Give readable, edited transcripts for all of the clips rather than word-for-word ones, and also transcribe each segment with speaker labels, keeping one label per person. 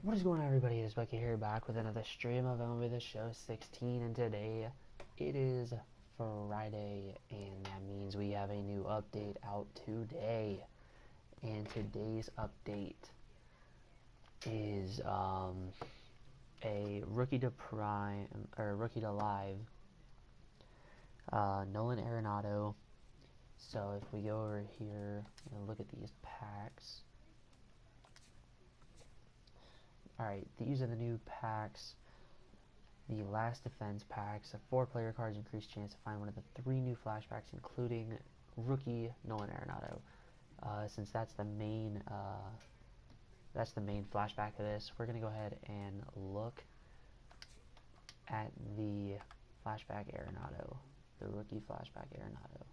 Speaker 1: What is going on, everybody? It is Bucky here, back with another stream of MLB The Show 16, and today it is Friday, and that means we have a new update out today. And today's update is a rookie to prime or rookie to live Nolan Arenado. So if we go over here and look at these packs. Alright, these are the new packs. The last defense packs. 4 player cards, increased chance to find one of the 3 new flashbacks, including rookie Nolan Arenado. Since that's the main flashback of this, we're gonna go ahead and look at the flashback Arenado, the rookie flashback Arenado.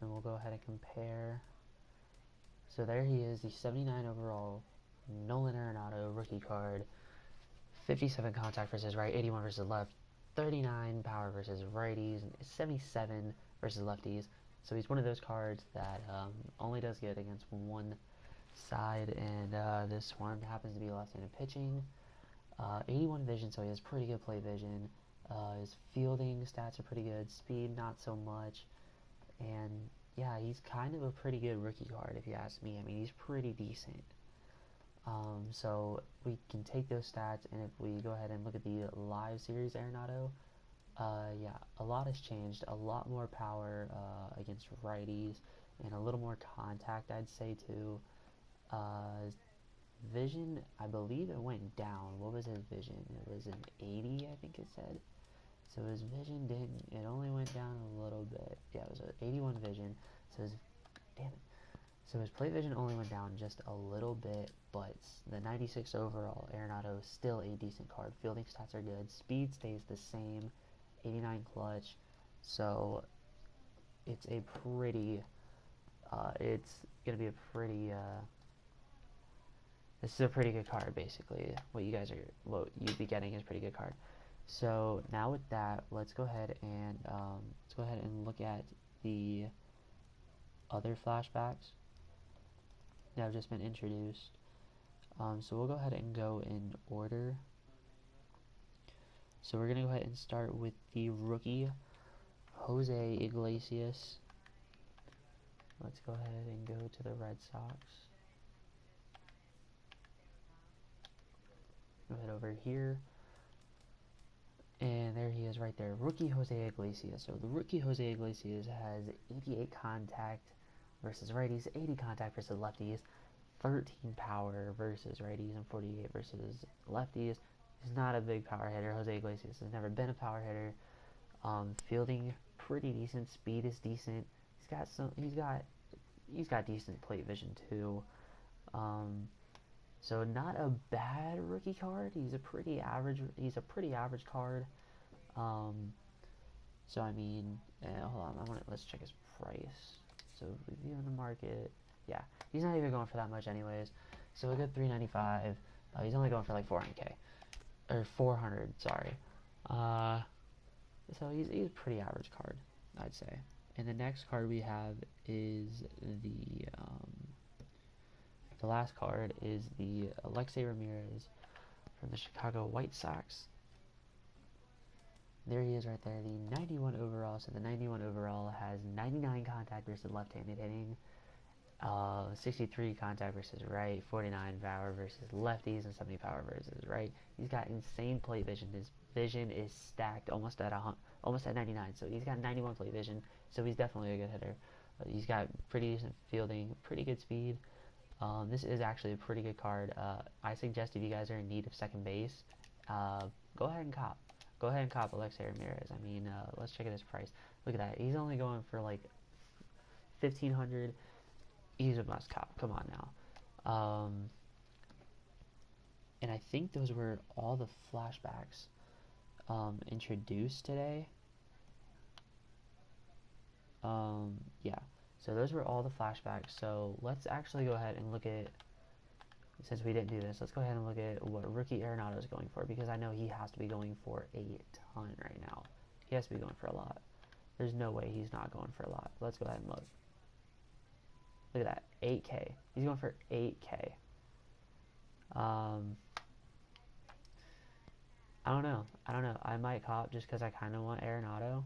Speaker 1: And we'll go ahead and compare. So there he is, the 79 overall Nolan Arenado rookie card. 57 contact versus right, 81 versus left, 39 power versus righties, and 77 versus lefties. So he's one of those cards that only does good against one side, and this one happens to be left-handed pitching. 81 vision, so he has pretty good plate vision. His fielding stats are pretty good, speed not so much, and yeah, he's kind of a pretty good rookie card if you ask me. I mean, he's pretty decent. So we can take those stats, and if we go ahead and look at the live series Arenado, yeah, a lot has changed. A lot more power against righties, and a little more contact, I'd say, too. Vision, I believe it went down. What was his vision? It was an 80, I think it said. So his vision didn't, it only went down a little bit. Yeah, it was an 81 vision. So his, damn it. So his plate vision only went down just a little bit, but the 96 overall Arenado is still a decent card. Fielding stats are good. Speed stays the same. 89 clutch. So it's a pretty, it's going to be a pretty, this is a pretty good card, basically. What you'd be getting is a pretty good card. So now with that, let's go ahead and look at the other flashbacks that have just been introduced. So we'll go ahead and go in order. So we're gonna go ahead and start with the rookie Jose Iglesias. Let's go ahead and go to the Red Sox. Go ahead over here. And there he is right there, rookie Jose Iglesias. So the rookie Jose Iglesias has 88 contact versus righties, 80 contact versus lefties, 13 power versus righties, and 48 versus lefties. He's not a big power hitter. Jose Iglesias has never been a power hitter. Fielding pretty decent. Speed is decent. He's got decent plate vision too. So not a bad rookie card. He's a pretty average card. So I mean, hold on. Let's check his price. So review on the market. Yeah, he's not even going for that much anyways. So a good $395. He's only going for like 400k or 400. Sorry. So he's a pretty average card, I'd say. And the next card we have is the last card is the Alexei Ramirez from the Chicago White Sox. There he is right there, the 91 overall. So the 91 overall has 99 contact versus left-handed hitting, 63 contact versus right, 49 power versus lefties, and 70 power versus right. He's got insane plate vision. His vision is stacked almost at 99. So he's got 91 plate vision. So he's definitely a good hitter. He's got pretty decent fielding, pretty good speed. This is actually a pretty good card. I suggest if you guys are in need of second base, go ahead and cop. Go ahead and cop Alexei Ramirez. I mean, let's check at his price. Look at that. He's only going for like 1,500. He's a must cop. Come on now. And I think those were all the flashbacks introduced today. Yeah. So those were all the flashbacks. So let's actually go ahead and look at, since we didn't do this, let's go ahead and look at what rookie Arenado is going for, because I know he has to be going for a ton right now. He has to be going for a lot. There's no way he's not going for a lot. Let's go ahead and look. Look at that, 8K. He's going for 8K. I don't know. I might cop just because I kind of want Arenado,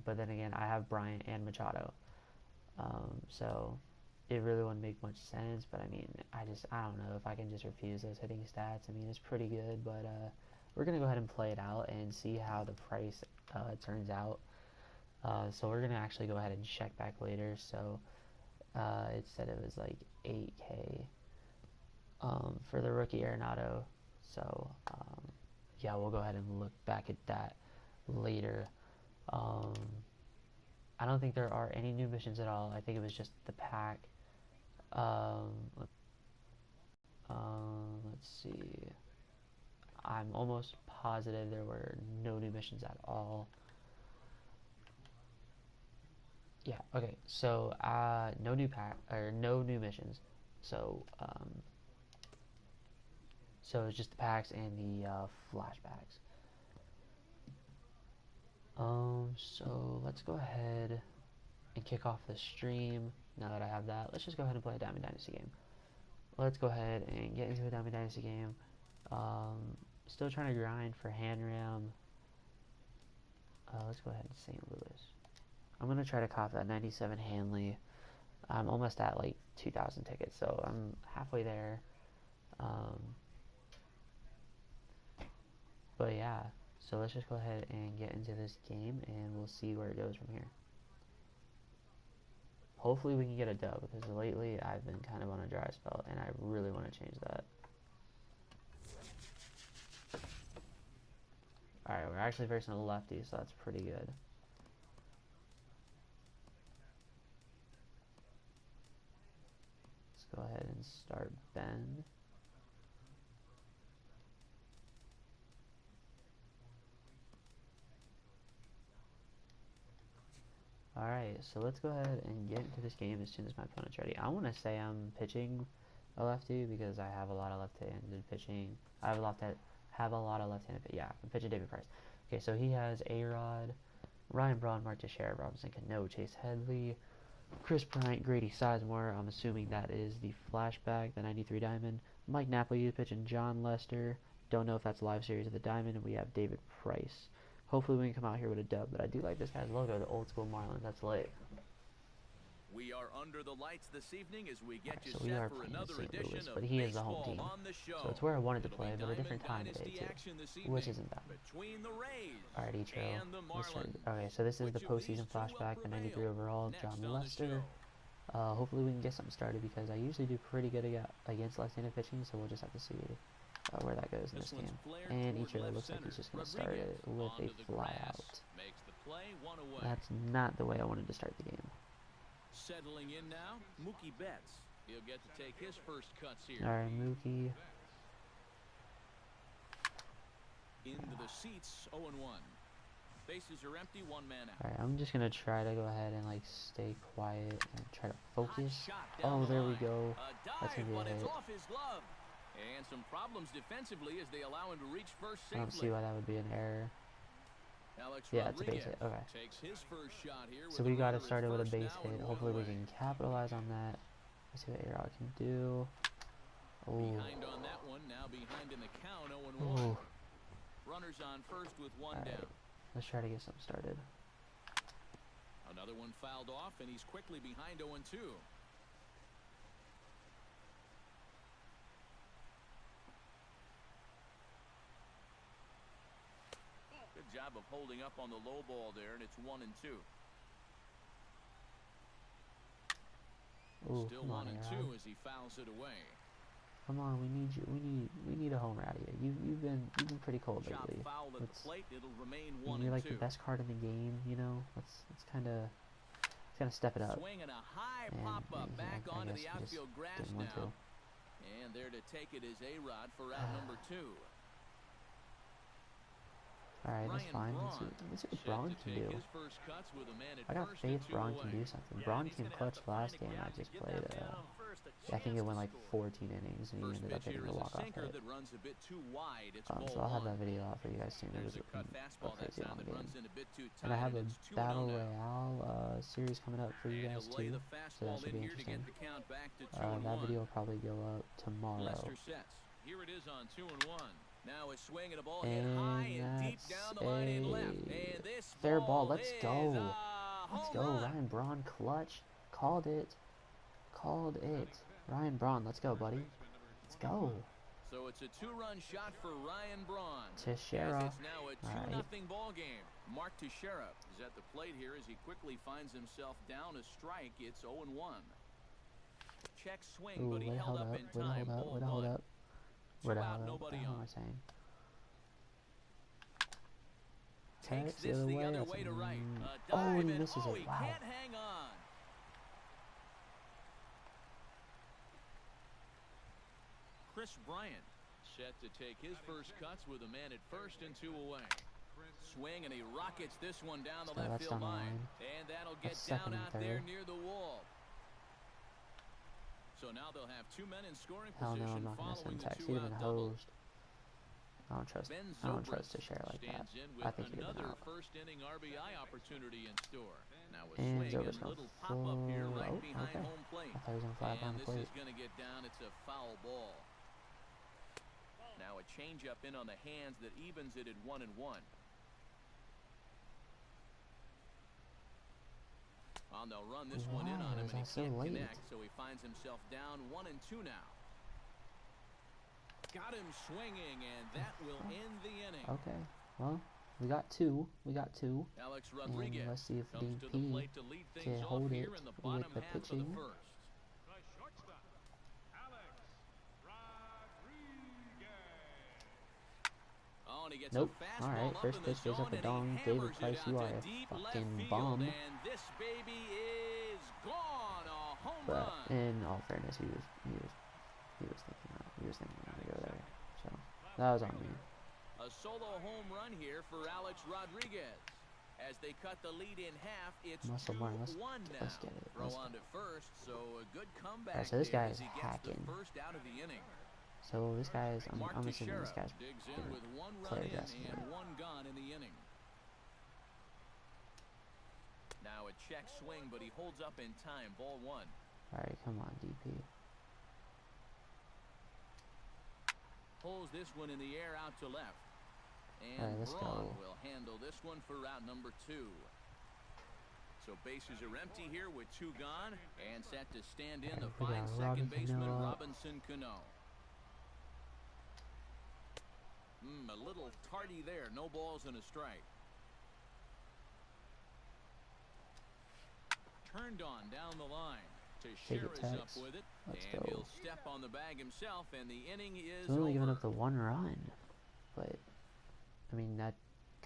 Speaker 1: but then again, I have Bryant and Machado. So it really wouldn't make much sense. But I mean, I don't know if I can just refuse those hitting stats. I mean, it's pretty good, but we're gonna go ahead and play it out and see how the price turns out. So we're gonna actually go ahead and check back later. So it said it was like 8K for the rookie Arenado. So yeah, we'll go ahead and look back at that later. I don't think there are any new missions at all. I think it was just the pack. Let's see. I'm almost positive there were no new missions at all. Yeah, okay, so no new pack or no new missions. So so it's just the packs and the flashbacks. So let's go ahead and kick off the stream. Now that I have that, let's just go ahead and play a Diamond Dynasty game. Let's go ahead and get into a Diamond Dynasty game. Still trying to grind for Hanram. Let's go ahead and St. Louis. I'm gonna try to cop that 97 Hanley. I'm almost at like 2,000 tickets, so I'm halfway there. But yeah, so let's just go ahead and get into this game, and we'll see where it goes from here. Hopefully we can get a dub, because lately I've been kind of on a dry spell, and I really want to change that. Alright, we're actually facing a lefty, so that's pretty good. Let's go ahead and start Ben. Alright, so let's go ahead and get into this game as soon as my opponent's ready. I want to say I'm pitching a lefty because I have a lot of left-handed pitching. I have a lot of left-handed pitching. Yeah, I'm pitching David Price. Okay, so he has A-Rod, Ryan Braun, Mark Teixeira, Robinson Cano, Chase Headley, Chris Bryant, Grady Sizemore. I'm assuming that is the flashback, the 93 Diamond. Mike Napoli is pitching John Lester. Don't know if that's a live series of the Diamond. And we have David Price. Hopefully we can come out here with a dub, but I do like this guy's logo, the old school Marlins. That's lit.
Speaker 2: We are under the lights this evening as we get you
Speaker 1: so we
Speaker 2: set
Speaker 1: are
Speaker 2: for
Speaker 1: playing
Speaker 2: another
Speaker 1: St.
Speaker 2: edition
Speaker 1: Louis,
Speaker 2: of
Speaker 1: but he is the home team. So it's where I wanted to play, but a different time of day too, which isn't bad. Alright, Etro. Okay, so this is the postseason flashback, the 93 overall, John Lester. Hopefully we can get something started because I usually do pretty good against left-handed pitching, so we'll just have to see where that goes in this game. And Ichiro looks like he's just going to start it with a fly out. That's not the way I wanted to start the game.
Speaker 2: Settling in now, Mookie Betts. He'll get to take his first cuts here.
Speaker 1: Alright, Mookie.
Speaker 2: Into the seats, 0-1. Bases are empty, one man out.
Speaker 1: Alright, I'm just going to try to go ahead and like stay quiet and try to focus. Oh, there we go. That's going to be a hit.
Speaker 2: And some problems defensively as they allow him to reach first safely.
Speaker 1: I don't see why that would be an error. Yeah, it's a base hit. Okay. So we got it started with a base hit. Hopefully we can capitalize on that. Let's see what A-Rod can do. Oh.
Speaker 2: Behind on that one, now behind in the count, 0-1. Runners on first with one down.
Speaker 1: Let's try to get something started.
Speaker 2: Another one fouled off, and he's quickly behind 0-2. Good job of holding up on the low ball there, and it's 1-2.
Speaker 1: Ooh,
Speaker 2: still 1-2 as he fouls it away.
Speaker 1: Come on, we need you. We need a homer out of you. You've been pretty cold lately. You're like the best card in the game, you know. Let's kind of step it up.
Speaker 2: Swinging a high pop-up back onto the outfield grass now. And there to take it is A-Rod for out number 2.
Speaker 1: Alright, that's
Speaker 2: Ryan
Speaker 1: fine.
Speaker 2: Braun
Speaker 1: Let's see what
Speaker 2: set
Speaker 1: Braun
Speaker 2: to
Speaker 1: can
Speaker 2: take
Speaker 1: do.
Speaker 2: his first cuts with a man at
Speaker 1: I got
Speaker 2: first and
Speaker 1: faith
Speaker 2: two
Speaker 1: Braun can
Speaker 2: away.
Speaker 1: do something.
Speaker 3: Yeah,
Speaker 1: Braun
Speaker 3: and he's
Speaker 1: came
Speaker 3: gonna have
Speaker 1: clutch
Speaker 3: to find
Speaker 1: last
Speaker 3: a
Speaker 1: game I
Speaker 3: gap to
Speaker 1: just
Speaker 3: give
Speaker 1: played.
Speaker 3: that man on first a
Speaker 1: I think
Speaker 3: chance
Speaker 1: it went
Speaker 3: to
Speaker 1: like
Speaker 3: score.
Speaker 1: 14 innings and he
Speaker 2: First
Speaker 1: ended up
Speaker 2: pitch
Speaker 1: getting
Speaker 2: here
Speaker 1: the
Speaker 2: is a
Speaker 1: walk-off
Speaker 2: sinker
Speaker 1: hit.
Speaker 2: that runs a bit too wide. It's
Speaker 1: So
Speaker 2: ball
Speaker 1: I'll have
Speaker 2: one.
Speaker 1: that video out for you guys soon. It
Speaker 2: There's
Speaker 1: was
Speaker 2: a cut
Speaker 1: a
Speaker 2: fastball that
Speaker 1: crazy
Speaker 2: time
Speaker 1: long
Speaker 2: that
Speaker 1: game.
Speaker 2: runs in a bit too
Speaker 1: And I
Speaker 2: tight,
Speaker 1: have
Speaker 2: and
Speaker 1: a
Speaker 2: it's 2-0
Speaker 1: Battle
Speaker 2: now.
Speaker 1: Royale series coming up for you
Speaker 2: And
Speaker 1: guys
Speaker 2: he'll lay
Speaker 1: too.
Speaker 2: the
Speaker 1: So that
Speaker 2: fastball
Speaker 1: should
Speaker 2: in
Speaker 1: be
Speaker 2: here to
Speaker 1: interesting.
Speaker 2: get the count back to 2-1.
Speaker 1: That video will probably go up tomorrow.
Speaker 2: Lester sets. Here it is on 2-1. Now a swing and a ball hit
Speaker 1: And
Speaker 2: high and deep
Speaker 1: that's
Speaker 2: down the line in left.
Speaker 1: a
Speaker 2: And this
Speaker 1: fair ball.
Speaker 2: ball
Speaker 1: Let's
Speaker 2: is
Speaker 1: go.
Speaker 2: a
Speaker 1: Let's
Speaker 2: home
Speaker 1: go.
Speaker 2: run.
Speaker 1: Ryan Braun clutch. Called it. Called it. Ryan Braun, let's go, buddy. Let's go.
Speaker 2: So it's a two-run shot for Ryan Braun.
Speaker 1: Teixeira.
Speaker 2: As it's now a 2-0
Speaker 1: Alright.
Speaker 2: ball game. Mark Teixeira is at the plate here as he quickly finds himself down a strike. It's 0-1. Check swing,
Speaker 1: Ooh,
Speaker 2: but he
Speaker 1: way to
Speaker 2: held
Speaker 1: hold
Speaker 2: up
Speaker 1: up.
Speaker 2: in
Speaker 1: Way to
Speaker 2: time.
Speaker 1: hold up.
Speaker 2: Ball
Speaker 1: Way to hold
Speaker 2: one.
Speaker 1: up. Way to
Speaker 2: Two out,
Speaker 1: hold up. What the
Speaker 2: nobody
Speaker 1: hell am
Speaker 2: on.
Speaker 1: I saying?
Speaker 2: Takes
Speaker 1: Text
Speaker 2: this
Speaker 1: the other way.
Speaker 2: the other
Speaker 1: That's
Speaker 2: way to right. A
Speaker 1: oh,
Speaker 2: dive
Speaker 1: and he
Speaker 2: and
Speaker 1: misses
Speaker 2: oh,
Speaker 1: it.
Speaker 2: he
Speaker 1: Wow.
Speaker 2: can't hang on. Chris Bryant set to take his first cuts with a man at first and 2 away. Swing, and he rockets this one down the
Speaker 1: So
Speaker 2: left
Speaker 1: that's
Speaker 2: field
Speaker 1: down the
Speaker 2: line.
Speaker 1: line.
Speaker 2: And that'll get
Speaker 1: That's
Speaker 2: down
Speaker 1: second and
Speaker 2: out there
Speaker 1: third.
Speaker 2: near the wall. So now they'll have two men in scoring
Speaker 1: Hell no,
Speaker 2: position
Speaker 1: I'm not gonna
Speaker 2: following
Speaker 1: send
Speaker 2: the
Speaker 1: text. He'd have
Speaker 2: two-out
Speaker 1: been
Speaker 2: double.
Speaker 1: hosed. I don't trust.
Speaker 2: Ben
Speaker 1: I don't trust
Speaker 2: Zobrist
Speaker 1: Teixeira like that.
Speaker 2: stands in with
Speaker 1: I think he'd have been
Speaker 2: another
Speaker 1: out.
Speaker 2: first-inning RBI opportunity in store. Now a
Speaker 1: And
Speaker 2: swing
Speaker 1: Zobrist
Speaker 2: and
Speaker 1: going
Speaker 2: little pop-up here
Speaker 1: full.
Speaker 2: right
Speaker 1: Oh,
Speaker 2: behind
Speaker 1: okay.
Speaker 2: home plate.
Speaker 1: I thought he was gonna fly behind
Speaker 2: And
Speaker 1: the
Speaker 2: this
Speaker 1: plate.
Speaker 2: is going to get down. It's a foul ball. Now a changeup in on the hands that evens it at 1-1. Well, they'll run this one in on him, and he
Speaker 1: so
Speaker 2: can't
Speaker 1: late?
Speaker 2: connect, so he finds himself down 1-2 now. Got him swinging, and that will end the inning.
Speaker 1: Okay. Well, we got two. We got two.
Speaker 2: Alex
Speaker 1: And
Speaker 2: Rodriguez
Speaker 1: let's see if
Speaker 2: comes to the
Speaker 1: DP
Speaker 2: plate to lead
Speaker 1: can
Speaker 2: things off
Speaker 1: hold
Speaker 2: here
Speaker 1: it
Speaker 2: in the
Speaker 1: with
Speaker 2: bottom
Speaker 1: the
Speaker 2: half of the
Speaker 1: pitching.
Speaker 2: first.
Speaker 3: The shortstop, Alex Rodriguez.
Speaker 2: Oh, and he gets
Speaker 1: Nope.
Speaker 2: a fastball
Speaker 1: Alright,
Speaker 2: up
Speaker 1: first
Speaker 2: in the
Speaker 1: pitch goes
Speaker 2: zone,
Speaker 1: up a
Speaker 2: and
Speaker 1: dong.
Speaker 2: he
Speaker 1: David
Speaker 2: hammers
Speaker 1: Price,
Speaker 2: it
Speaker 1: you
Speaker 2: out
Speaker 1: are
Speaker 2: to
Speaker 1: a
Speaker 2: deep left
Speaker 1: fucking
Speaker 2: field,
Speaker 1: bum.
Speaker 2: and this baby is gone. A home
Speaker 1: But
Speaker 2: run.
Speaker 1: in all fairness, he was thinking not to go there. So that was on me.
Speaker 2: A solo home run here for Alex Rodriguez. As they cut the lead in half, it's
Speaker 1: Muscle mark.
Speaker 2: 2-1 now.
Speaker 1: Let's get it.
Speaker 2: Throw
Speaker 1: Let's
Speaker 2: on
Speaker 1: go.
Speaker 2: to first, so a good comeback
Speaker 1: Alright, so this
Speaker 2: there
Speaker 1: guy
Speaker 2: as
Speaker 1: is
Speaker 2: he gets
Speaker 1: hacking.
Speaker 2: the first out of the inning.
Speaker 1: So this guy's.
Speaker 2: Mark
Speaker 1: I'm assuming
Speaker 2: Teixeira
Speaker 1: this guy's
Speaker 2: digs in
Speaker 1: gonna
Speaker 2: with one run
Speaker 1: play
Speaker 2: in
Speaker 1: aggressive.
Speaker 2: and one gone in the inning. Now a check swing, but he holds up in time. Ball one.
Speaker 1: Alright, come on, DP.
Speaker 2: Pulls this one in the air out to left. And
Speaker 1: Alright, let's
Speaker 2: Braun
Speaker 1: go.
Speaker 2: will handle this one for route number 2. So bases are empty here with 2 gone, and set to stand in the
Speaker 1: We
Speaker 2: fine
Speaker 1: got
Speaker 2: second
Speaker 1: Robbie
Speaker 2: baseman
Speaker 1: Cano up.
Speaker 2: Robinson Cano. A little tardy there. No balls and a strike. Turned on down the line. Teixeira's up
Speaker 1: Tex.
Speaker 2: with it,
Speaker 1: Let's
Speaker 2: and
Speaker 1: go.
Speaker 2: he'll step on the bag himself, and the inning is
Speaker 1: He's only
Speaker 2: over.
Speaker 1: giving up the one run, but I mean that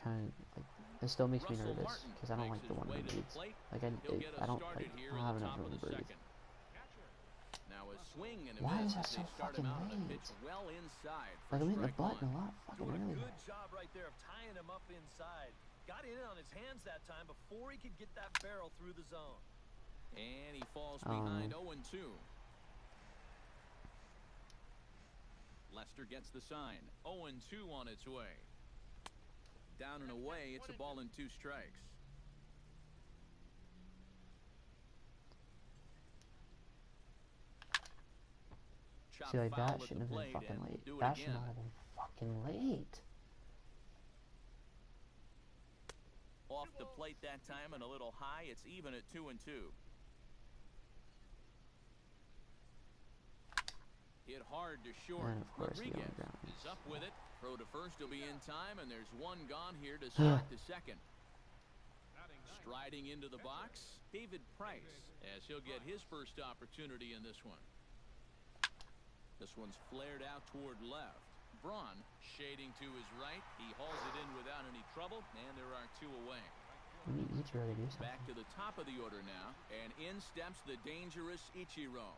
Speaker 1: kind of like it still makes me
Speaker 2: Russell
Speaker 1: nervous
Speaker 2: Martin
Speaker 1: because I don't
Speaker 2: makes
Speaker 1: like the
Speaker 2: his
Speaker 1: one
Speaker 2: way
Speaker 1: run
Speaker 2: to the
Speaker 1: leads.
Speaker 2: plate.
Speaker 1: Like
Speaker 2: He'll get us
Speaker 1: I don't
Speaker 2: started
Speaker 1: like
Speaker 2: here
Speaker 1: I
Speaker 2: in
Speaker 1: don't have
Speaker 2: the
Speaker 1: enough
Speaker 2: top
Speaker 1: room
Speaker 2: of
Speaker 1: to
Speaker 2: the
Speaker 1: breathe.
Speaker 2: second. Now a swing and a
Speaker 1: Why
Speaker 2: miss
Speaker 1: is that
Speaker 2: as they
Speaker 1: so
Speaker 2: start him
Speaker 1: fucking
Speaker 2: out on a
Speaker 1: late?
Speaker 2: pitch well inside
Speaker 1: Like
Speaker 2: for
Speaker 1: I'm hitting the
Speaker 2: strike
Speaker 1: button
Speaker 2: one.
Speaker 1: a lot fucking
Speaker 3: Doing a
Speaker 1: earlier.
Speaker 3: good job right there of tying him up inside. Got in on his hands that time before he could get that barrel through the zone.
Speaker 2: And he falls behind 0-2. Lester gets the sign. 0-2 on its way. Down and away, it's a ball and 2 strikes. Chop
Speaker 1: See, like
Speaker 2: foul
Speaker 1: that
Speaker 2: at the
Speaker 1: shouldn't have been
Speaker 2: plate,
Speaker 1: fucking
Speaker 2: and we'll
Speaker 1: late.
Speaker 2: do it
Speaker 1: That should
Speaker 2: again.
Speaker 1: not have been fucking late.
Speaker 2: Off the plate that time and a little high. It's even at 2-2. Hit hard to short.
Speaker 1: And of course, the
Speaker 2: Rodriguez
Speaker 1: only ground.
Speaker 2: is up with it. Throw to first will be in time, and there's one gone here to start the second. Striding into the box, David Price, as he'll get his first opportunity in this one. This one's flared out toward left. Braun shading to his right. He hauls it in without any trouble, and there are 2 away.
Speaker 1: We need Ichiro to do something.
Speaker 2: Back to the top of the order now, and in steps the dangerous Ichiro.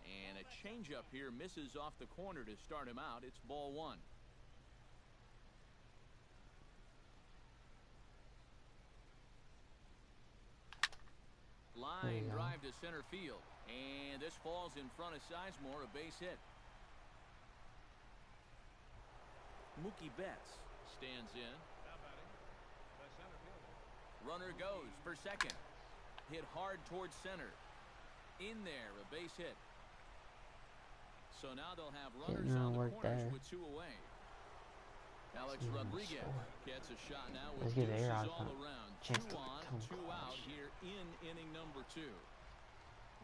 Speaker 2: And a changeup here misses off the corner to start him out. It's ball 1. center field. And this falls in front of Sizemore, a base hit. Mookie Betts stands in. Runner goes for second. Hit hard towards center. In there, a base hit. So now they'll have runners on the corners with 2 away. Alex Rodriguez gets a shot now with deuces all around. 2 on, 2 out here in inning number 2.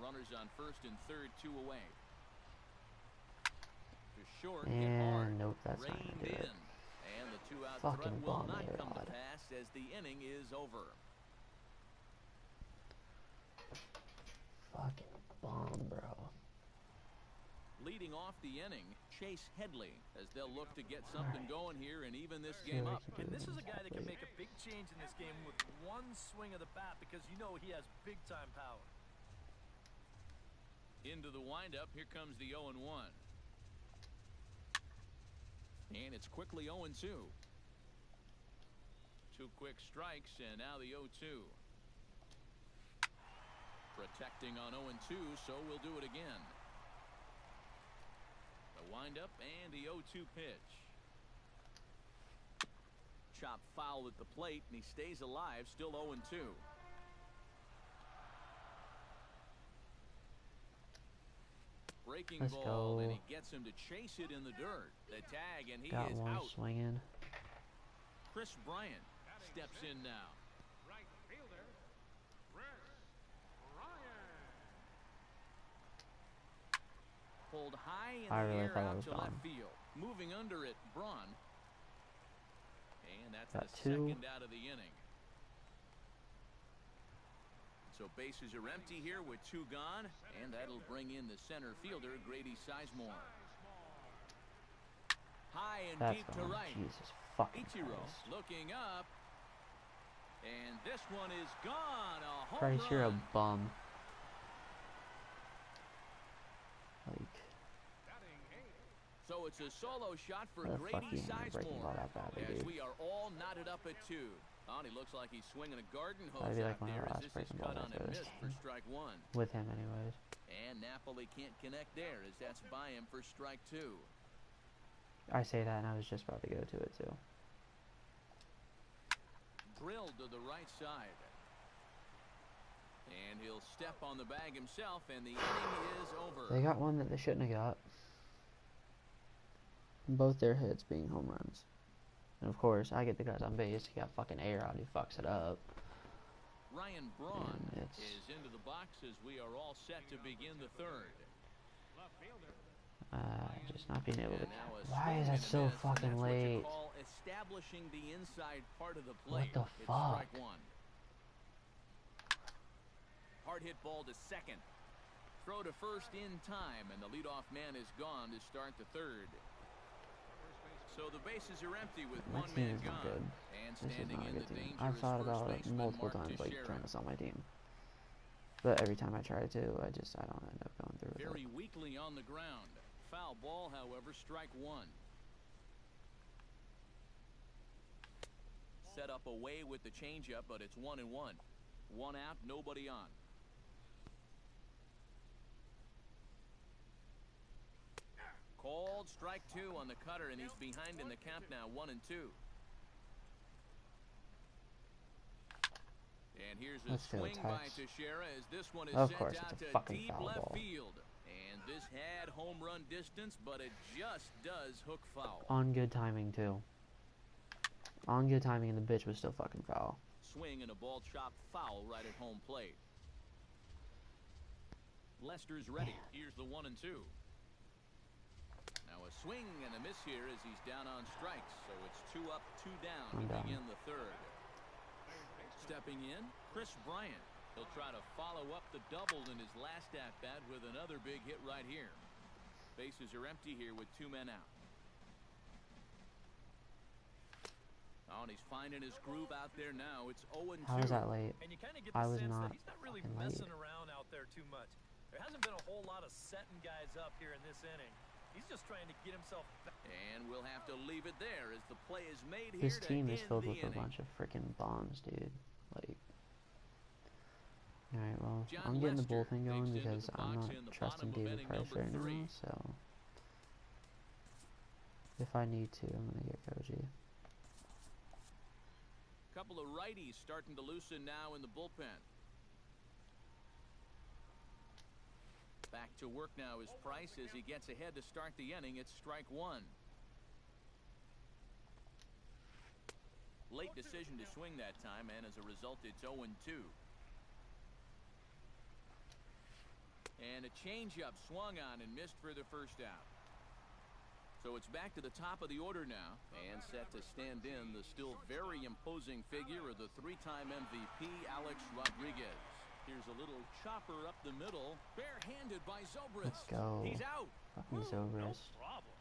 Speaker 2: Runners on first and third, 2 away. To short, hit hard.
Speaker 1: Nope, that's not
Speaker 2: Reined
Speaker 1: gonna do it.
Speaker 2: in. And the 2-out
Speaker 1: Fucking
Speaker 2: threat will
Speaker 1: bomb
Speaker 2: not
Speaker 1: there,
Speaker 2: come to
Speaker 1: odd.
Speaker 2: pass as the inning is over.
Speaker 1: Fucking bomb, bro.
Speaker 2: Leading off the inning, Chase Headley, as they'll look to get something going here and even this game up.
Speaker 3: And this is a guy that can make a big change in this game with one swing of the bat because you know he has big-time power.
Speaker 2: Into the windup, here comes the 0-1. And it's quickly 0-2. 2 quick strikes, and now the 0-2. Protecting on 0-2, so we'll do it again. The windup and the 0-2 pitch. Chop foul at the plate, and he stays alive, still 0-2. Breaking
Speaker 1: Let's
Speaker 2: ball,
Speaker 1: go.
Speaker 2: and he gets him to chase it in the dirt. The tag, and he
Speaker 1: Got
Speaker 2: is
Speaker 1: one
Speaker 2: out.
Speaker 1: swinging.
Speaker 2: Chris Bryant steps in now.
Speaker 4: Right fielder, Chris Bryant.
Speaker 2: Pulled high in
Speaker 1: I
Speaker 2: the
Speaker 1: really
Speaker 2: air
Speaker 1: thought it
Speaker 2: out
Speaker 1: was
Speaker 2: to
Speaker 1: gone.
Speaker 2: left field. Moving under it, Braun. And that's
Speaker 1: Got
Speaker 2: the
Speaker 1: 2.
Speaker 2: second out of the inning. So bases are empty here with 2 gone, and that'll bring in the center fielder, Grady Sizemore. High and
Speaker 1: That's
Speaker 2: deep to
Speaker 1: gone.
Speaker 2: right.
Speaker 1: Jesus fucking
Speaker 2: Ichiro
Speaker 1: Christ.
Speaker 2: looking up, and this one is gone. A home
Speaker 1: Christ, you're a
Speaker 2: run.
Speaker 1: bum. Like,
Speaker 4: Batting 8.
Speaker 2: So it's a solo shot for
Speaker 1: how the fuck
Speaker 2: Grady
Speaker 1: you even breaking ball
Speaker 2: Sizemore.
Speaker 1: that badly,
Speaker 2: As
Speaker 1: dude?
Speaker 2: we are all knotted up at 2. Oh, he looks like he's swinging a garden hose
Speaker 1: That'd be like
Speaker 2: out
Speaker 1: one of
Speaker 2: there
Speaker 1: the
Speaker 2: as
Speaker 1: last
Speaker 2: this is
Speaker 1: breaking
Speaker 2: cut
Speaker 1: balls
Speaker 2: on
Speaker 1: after
Speaker 2: and
Speaker 1: this
Speaker 2: missed for
Speaker 1: game.
Speaker 2: strike 1.
Speaker 1: With him, anyways.
Speaker 2: And Napoli can't connect there as that's by him for strike 2.
Speaker 1: I say that, and I was just about to go to it too.
Speaker 2: Drilled to the right side. And he'll step on the bag himself, and the inning is over.
Speaker 1: They got one that they shouldn't have got. Both their hits being home runs. And of course, I get the guys on base. He got fucking air out. He fucks it up.
Speaker 2: Ryan Braun
Speaker 1: And it's-
Speaker 2: is into the box as we are all set to begin the 3rd.
Speaker 4: Left fielder,
Speaker 1: Just not being able to.
Speaker 2: And now a
Speaker 1: Why
Speaker 2: swing
Speaker 1: is
Speaker 2: and
Speaker 1: that
Speaker 2: a
Speaker 1: so
Speaker 2: miss, and
Speaker 1: fucking
Speaker 2: that's what you
Speaker 1: late?
Speaker 2: call establishing the inside part of the plate.
Speaker 1: the
Speaker 2: It's
Speaker 1: fuck?
Speaker 2: strike 1. Hard hit ball to second. Throw to first in time, and the leadoff man is gone to start the 3rd. So the bases are empty with
Speaker 1: My
Speaker 2: one
Speaker 1: team
Speaker 2: man
Speaker 1: is not
Speaker 2: gone.
Speaker 1: good.
Speaker 2: And
Speaker 1: This is
Speaker 2: standing
Speaker 1: not a
Speaker 2: in
Speaker 1: good
Speaker 2: the
Speaker 1: team.
Speaker 2: dangerous
Speaker 1: I've thought
Speaker 2: first
Speaker 1: about it
Speaker 2: baseman,
Speaker 1: multiple
Speaker 2: Mark
Speaker 1: times, like
Speaker 2: Teixeira.
Speaker 1: trying to sell my team. But every time I try to, I don't end up going through with
Speaker 2: Very
Speaker 1: it.
Speaker 2: weakly on the ground. Foul ball, however, strike 1. Set up away with the changeup, but it's 1-1. 1 out, nobody on. Called strike 2 on the cutter, and he's behind in the count now, 1-2. And here's a
Speaker 1: Let's go,
Speaker 2: swing by
Speaker 1: Tex.
Speaker 2: Teixeira as this one is
Speaker 1: Of
Speaker 2: sent
Speaker 1: course,
Speaker 2: out
Speaker 1: it's a
Speaker 2: to
Speaker 1: fucking
Speaker 2: deep
Speaker 1: foul
Speaker 2: left
Speaker 1: ball.
Speaker 2: field. And this had home run distance, but it just does hook foul.
Speaker 1: On good timing, too. On good timing, and the bitch was still fucking foul.
Speaker 2: Swing and a ball chopped foul right at home plate. Lester's ready. Here's the 1-2. Now a swing and a miss here as he's down on strikes. So it's 2 up, 2 down
Speaker 1: I'm
Speaker 2: to
Speaker 1: down.
Speaker 2: begin the 3rd. Stepping in, Chris Bryant. He'll try to follow up the double in his last at-bat with another big hit right here. Bases are empty here with 2 men out. Oh, and he's finding his groove out there now. It's 0-2.
Speaker 1: How is that late?
Speaker 3: And you kind of get
Speaker 1: I
Speaker 3: the
Speaker 1: was
Speaker 3: sense
Speaker 1: not
Speaker 3: that he's not really
Speaker 1: fucking late.
Speaker 3: messing around out there too much. There hasn't been a whole lot of setting guys up here in this inning. He's just trying to get himself back.
Speaker 2: And we'll have to leave it there as the play is made here
Speaker 1: This
Speaker 2: to
Speaker 1: team is
Speaker 2: end
Speaker 1: filled
Speaker 2: the
Speaker 1: with a
Speaker 2: inning.
Speaker 1: bunch of freaking bombs, dude. Like, Alright, well,
Speaker 2: John
Speaker 1: I'm getting the
Speaker 2: Lester
Speaker 1: bullpen going
Speaker 2: digs into
Speaker 1: because
Speaker 2: the
Speaker 1: I'm
Speaker 2: box
Speaker 1: not
Speaker 2: in the
Speaker 1: trusting
Speaker 2: bottom of
Speaker 1: David
Speaker 2: inning
Speaker 1: Price
Speaker 2: number
Speaker 1: right
Speaker 2: 3.
Speaker 1: now, so if I need to, I'm gonna get Koji.
Speaker 2: Couple of righties starting to loosen now in the bullpen. Back to work now is Price as he gets ahead to start the inning. It's strike 1. Late decision to swing that time, and as a result, it's 0-2. And a changeup swung on and missed for the first out. So it's back to the top of the order now, and set to stand in the still very imposing figure of the 3-time MVP, Alex Rodriguez. Here's a little chopper up the middle, barehanded by Zobrist.
Speaker 1: Let's go.
Speaker 2: He's out.
Speaker 1: Fucking Zobrist.
Speaker 3: No problem.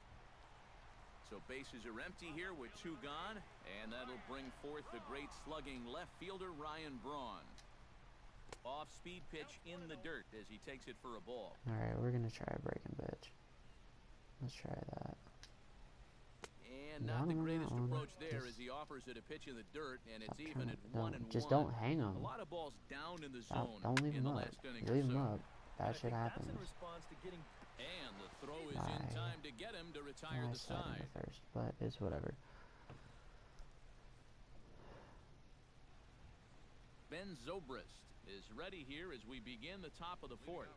Speaker 2: So bases are empty here with 2 gone, and that'll bring forth the great slugging left fielder Ryan Braun. Off-speed pitch in the dirt as he takes it for a ball.
Speaker 1: Alright, we're gonna try a breaking pitch. Let's try that.
Speaker 2: And not the greatest
Speaker 1: No,
Speaker 2: approach there
Speaker 1: just
Speaker 2: as he offers it a pitch in the dirt, and it's
Speaker 1: don't
Speaker 2: even
Speaker 1: turn
Speaker 2: at
Speaker 1: it- don't-
Speaker 2: 1-1.
Speaker 1: just don't hang
Speaker 2: A
Speaker 1: 'em.
Speaker 2: lot of balls down in the
Speaker 1: Stop,
Speaker 2: zone
Speaker 1: don't leave
Speaker 2: in
Speaker 1: him
Speaker 2: the
Speaker 1: up.
Speaker 2: last inning
Speaker 1: Leave
Speaker 2: or
Speaker 1: him
Speaker 2: so.
Speaker 1: up. Bad
Speaker 3: I
Speaker 1: shit
Speaker 3: think that's in
Speaker 1: happens.
Speaker 3: response to getting
Speaker 2: And the throw is in
Speaker 1: Bye.
Speaker 2: time to get him to retire
Speaker 1: I
Speaker 2: the
Speaker 1: slide
Speaker 2: side.
Speaker 1: into first, but it's whatever.
Speaker 2: Ben Zobrist is ready here as we begin the top of the 4th.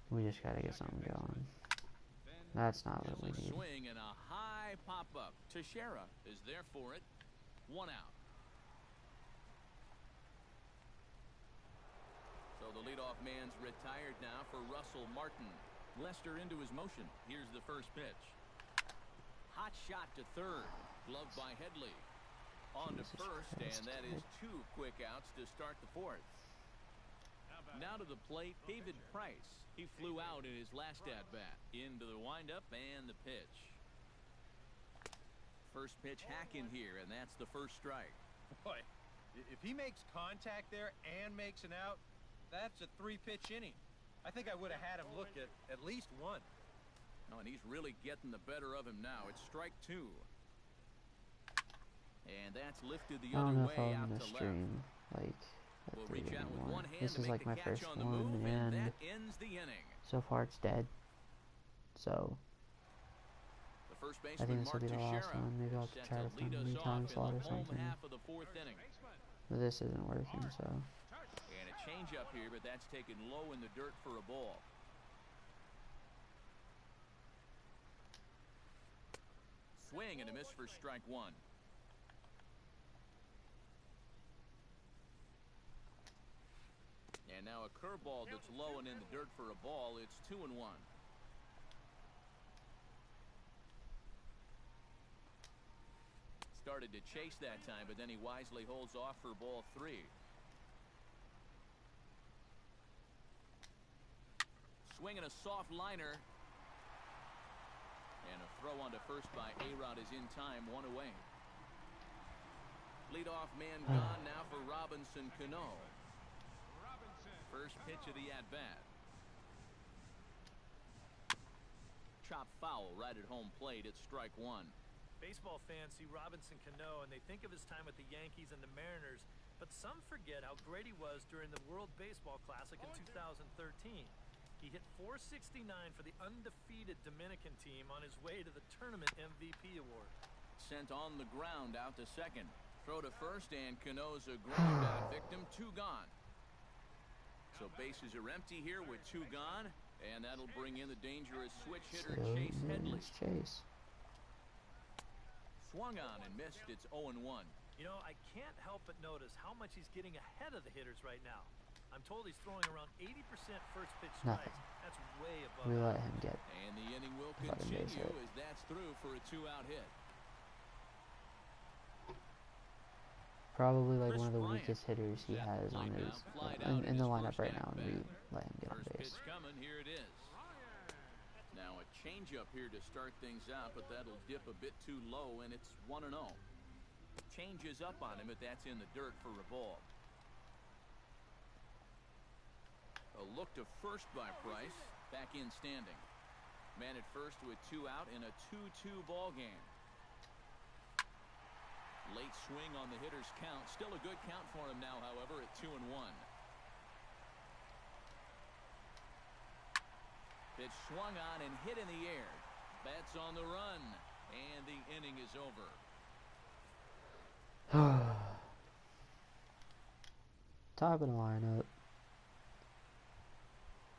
Speaker 1: We just gotta get something going. That's not what we
Speaker 2: Here's a
Speaker 1: need.
Speaker 2: swing and a high pop-up. Teixeira is there for it. 1 out. So the leadoff man's retired now for Russell Martin. Lester into his motion. Here's the first pitch. Hot shot to third. Gloved by Headley. On to
Speaker 1: Jesus
Speaker 2: first,
Speaker 1: Christ,
Speaker 2: and that is 2 quick outs to start the 4th. Now to the plate, David Price. He flew out in his last at-bat. Into the windup and the pitch. First pitch hack in here, and that's the first strike.
Speaker 5: Boy, if he makes contact there and makes an out, that's a 3-pitch inning. I think I would have had him look at least 1.
Speaker 2: Oh, and he's really getting the better of him now. It's strike 2. And that's lifted the
Speaker 1: I
Speaker 2: other
Speaker 1: don't know if
Speaker 2: way
Speaker 1: I'm
Speaker 2: out
Speaker 1: gonna
Speaker 2: to left.
Speaker 1: stream like a
Speaker 2: Will
Speaker 1: 3
Speaker 2: reach out with
Speaker 1: anymore.
Speaker 2: one hand
Speaker 1: This
Speaker 2: to
Speaker 1: is
Speaker 2: make
Speaker 1: like
Speaker 2: the
Speaker 1: my
Speaker 2: catch
Speaker 1: first
Speaker 2: on the
Speaker 1: one,
Speaker 2: move,
Speaker 1: and
Speaker 2: that ends the inning.
Speaker 1: so far it's dead. So
Speaker 2: The first
Speaker 1: I think
Speaker 2: baseman
Speaker 1: this will
Speaker 2: Mark
Speaker 1: be the last
Speaker 2: Teixeira
Speaker 1: one. Maybe I'll
Speaker 2: is set
Speaker 1: try
Speaker 2: to
Speaker 1: to
Speaker 2: lead
Speaker 1: find a
Speaker 2: us
Speaker 1: new
Speaker 2: off
Speaker 1: time
Speaker 2: in
Speaker 1: slot
Speaker 2: the
Speaker 1: or
Speaker 2: home
Speaker 1: something.
Speaker 2: half of the 4th inning.
Speaker 1: But this isn't working, so
Speaker 2: And a changeup here, but that's taken low in the dirt for a ball. Swing and a miss for strike 1. And now a curveball that's low and in the dirt for a ball. It's 2-1. Started to chase that time, but then he wisely holds off for ball 3. Swinging a soft liner. And a throw onto first by A-Rod is in time, 1 away. Leadoff man gone now for Robinson Cano. First pitch of the at-bat. Chop foul right at home plate. It's strike 1.
Speaker 3: baseball fans see Robinson Cano and they think of his time with the Yankees and the Mariners, but some forget how great he was during the World Baseball Classic in 2013. He hit .469 for the undefeated Dominican team on his way to the tournament MVP award.
Speaker 2: Sent on the ground out to second. Throw to first, and Cano's a ground out victim. 2 gone. So bases are empty here with 2 gone, and that'll bring in the dangerous switch hitter Chase Headley.
Speaker 1: Chase.
Speaker 2: Swung on and missed. It's 0-1.
Speaker 3: You know, I can't help but notice how much he's getting ahead of the hitters right now. I'm told he's throwing around 80% first pitch strikes.
Speaker 1: Nothing.
Speaker 3: That's way above
Speaker 1: We let
Speaker 3: average.
Speaker 1: him get.
Speaker 2: And the inning will
Speaker 1: Let him base
Speaker 2: continue
Speaker 1: hit.
Speaker 2: as that's through for a 2-out hit.
Speaker 1: Probably like
Speaker 2: Chris
Speaker 1: one of the
Speaker 2: Bryant
Speaker 1: weakest hitters he
Speaker 2: is at
Speaker 1: has
Speaker 2: the
Speaker 1: on
Speaker 2: plate
Speaker 1: his
Speaker 2: now, flied out
Speaker 1: in the
Speaker 2: his
Speaker 1: lineup
Speaker 2: first
Speaker 1: right now, and we
Speaker 2: at-bat.
Speaker 1: let him get on
Speaker 2: First
Speaker 1: base.
Speaker 2: pitch coming. Here it is. Now a changeup here to start things out, but that'll dip a bit too low, and it's 1-0. Changes up on him, but that's in the dirt for a ball. A look to first by Price. Back in standing. Man at first with 2 out in a 2-2 ball game. Late swing on the hitter's count. Still a good count for him now, however, at 2-1. Pitch swung on and hit in the air. Betts on the run, and the inning is over.
Speaker 1: Top of the lineup.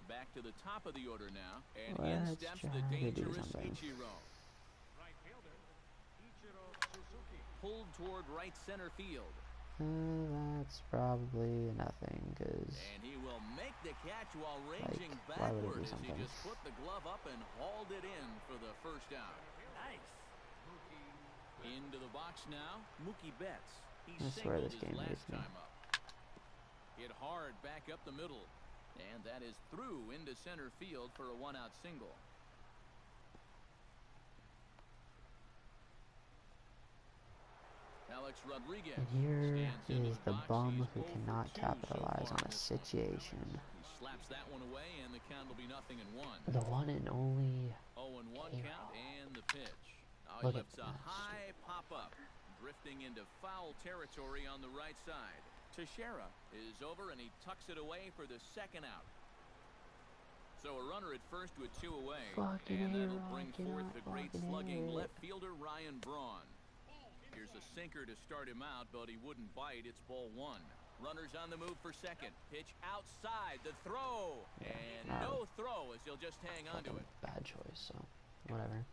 Speaker 2: Back to the top of the order now, and
Speaker 1: Let's
Speaker 2: in steps
Speaker 1: try
Speaker 2: the
Speaker 1: to do
Speaker 2: dangerous
Speaker 1: something.
Speaker 2: Ichiro.
Speaker 4: Right fielder, Ichiro Suzuki.
Speaker 2: Pulled toward right center field.
Speaker 1: That's probably nothing, because
Speaker 2: And he will make the catch while ranging
Speaker 1: why would it
Speaker 2: backward
Speaker 1: be
Speaker 2: as he
Speaker 1: something?
Speaker 2: just put the glove up and hauled it in for the first out.
Speaker 3: Nice.
Speaker 2: Into the box now, Mookie Betts. He
Speaker 1: I swear
Speaker 2: singled
Speaker 1: this
Speaker 2: his
Speaker 1: game
Speaker 2: last
Speaker 1: hates me.
Speaker 2: time up. Hit hard back up the middle. And that is through into center field for a one-out single. Alex Rodriguez
Speaker 1: And here
Speaker 2: stands into
Speaker 1: is
Speaker 2: the
Speaker 1: the
Speaker 2: box.
Speaker 1: bum
Speaker 2: He's
Speaker 1: who
Speaker 2: 0 for
Speaker 1: cannot
Speaker 2: 2
Speaker 1: capitalize
Speaker 2: so
Speaker 1: on
Speaker 2: far
Speaker 1: a
Speaker 2: in this one.
Speaker 1: situation.
Speaker 2: He slaps that one away, and the count will be 0-1.
Speaker 1: The one and only
Speaker 2: 0-1
Speaker 1: K-Roll.
Speaker 2: count, and the pitch. Now he
Speaker 1: Look at
Speaker 2: lifts a
Speaker 1: that
Speaker 2: high pop-up, drifting into foul territory on the right side. Teixeira is over, and he tucks it away for the second out. So a runner at first with 2 away,
Speaker 1: Fucking
Speaker 2: and that'll
Speaker 1: A-Rod,
Speaker 2: bring
Speaker 1: get
Speaker 2: forth
Speaker 1: out,
Speaker 2: the great
Speaker 1: fucking
Speaker 2: slugging
Speaker 1: A-Rod.
Speaker 2: left fielder Ryan Braun. Here's a sinker to start him out, but he wouldn't bite. It's ball 1. Runners on the move for second. Pitch outside. The throw. And no throw as he'll just hang on to it.
Speaker 1: bad choice, so whatever.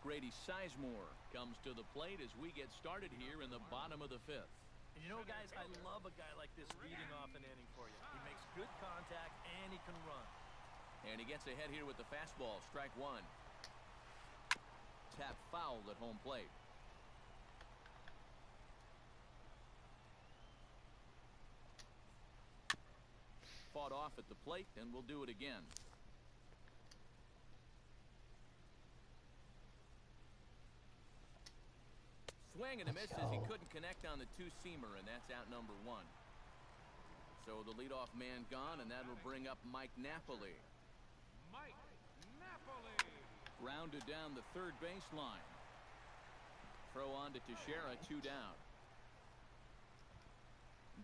Speaker 2: Grady Sizemore comes to the plate as we get started here in the bottom of the 5th.
Speaker 3: And you know, guys, I love a guy like this leading off an inning for you. He makes good contact, and he can run.
Speaker 2: And he gets ahead here with the fastball. Strike 1. Tap foul at home plate. Fought off at the plate, and we'll do it again. Swing and a miss as he couldn't connect on the two-seamer, and that's out number 1. So the leadoff man gone, and that'll bring up Mike Napoli.
Speaker 4: Mike Napoli.
Speaker 2: Grounded down the third baseline. Throw on to Teixeira, 2 down.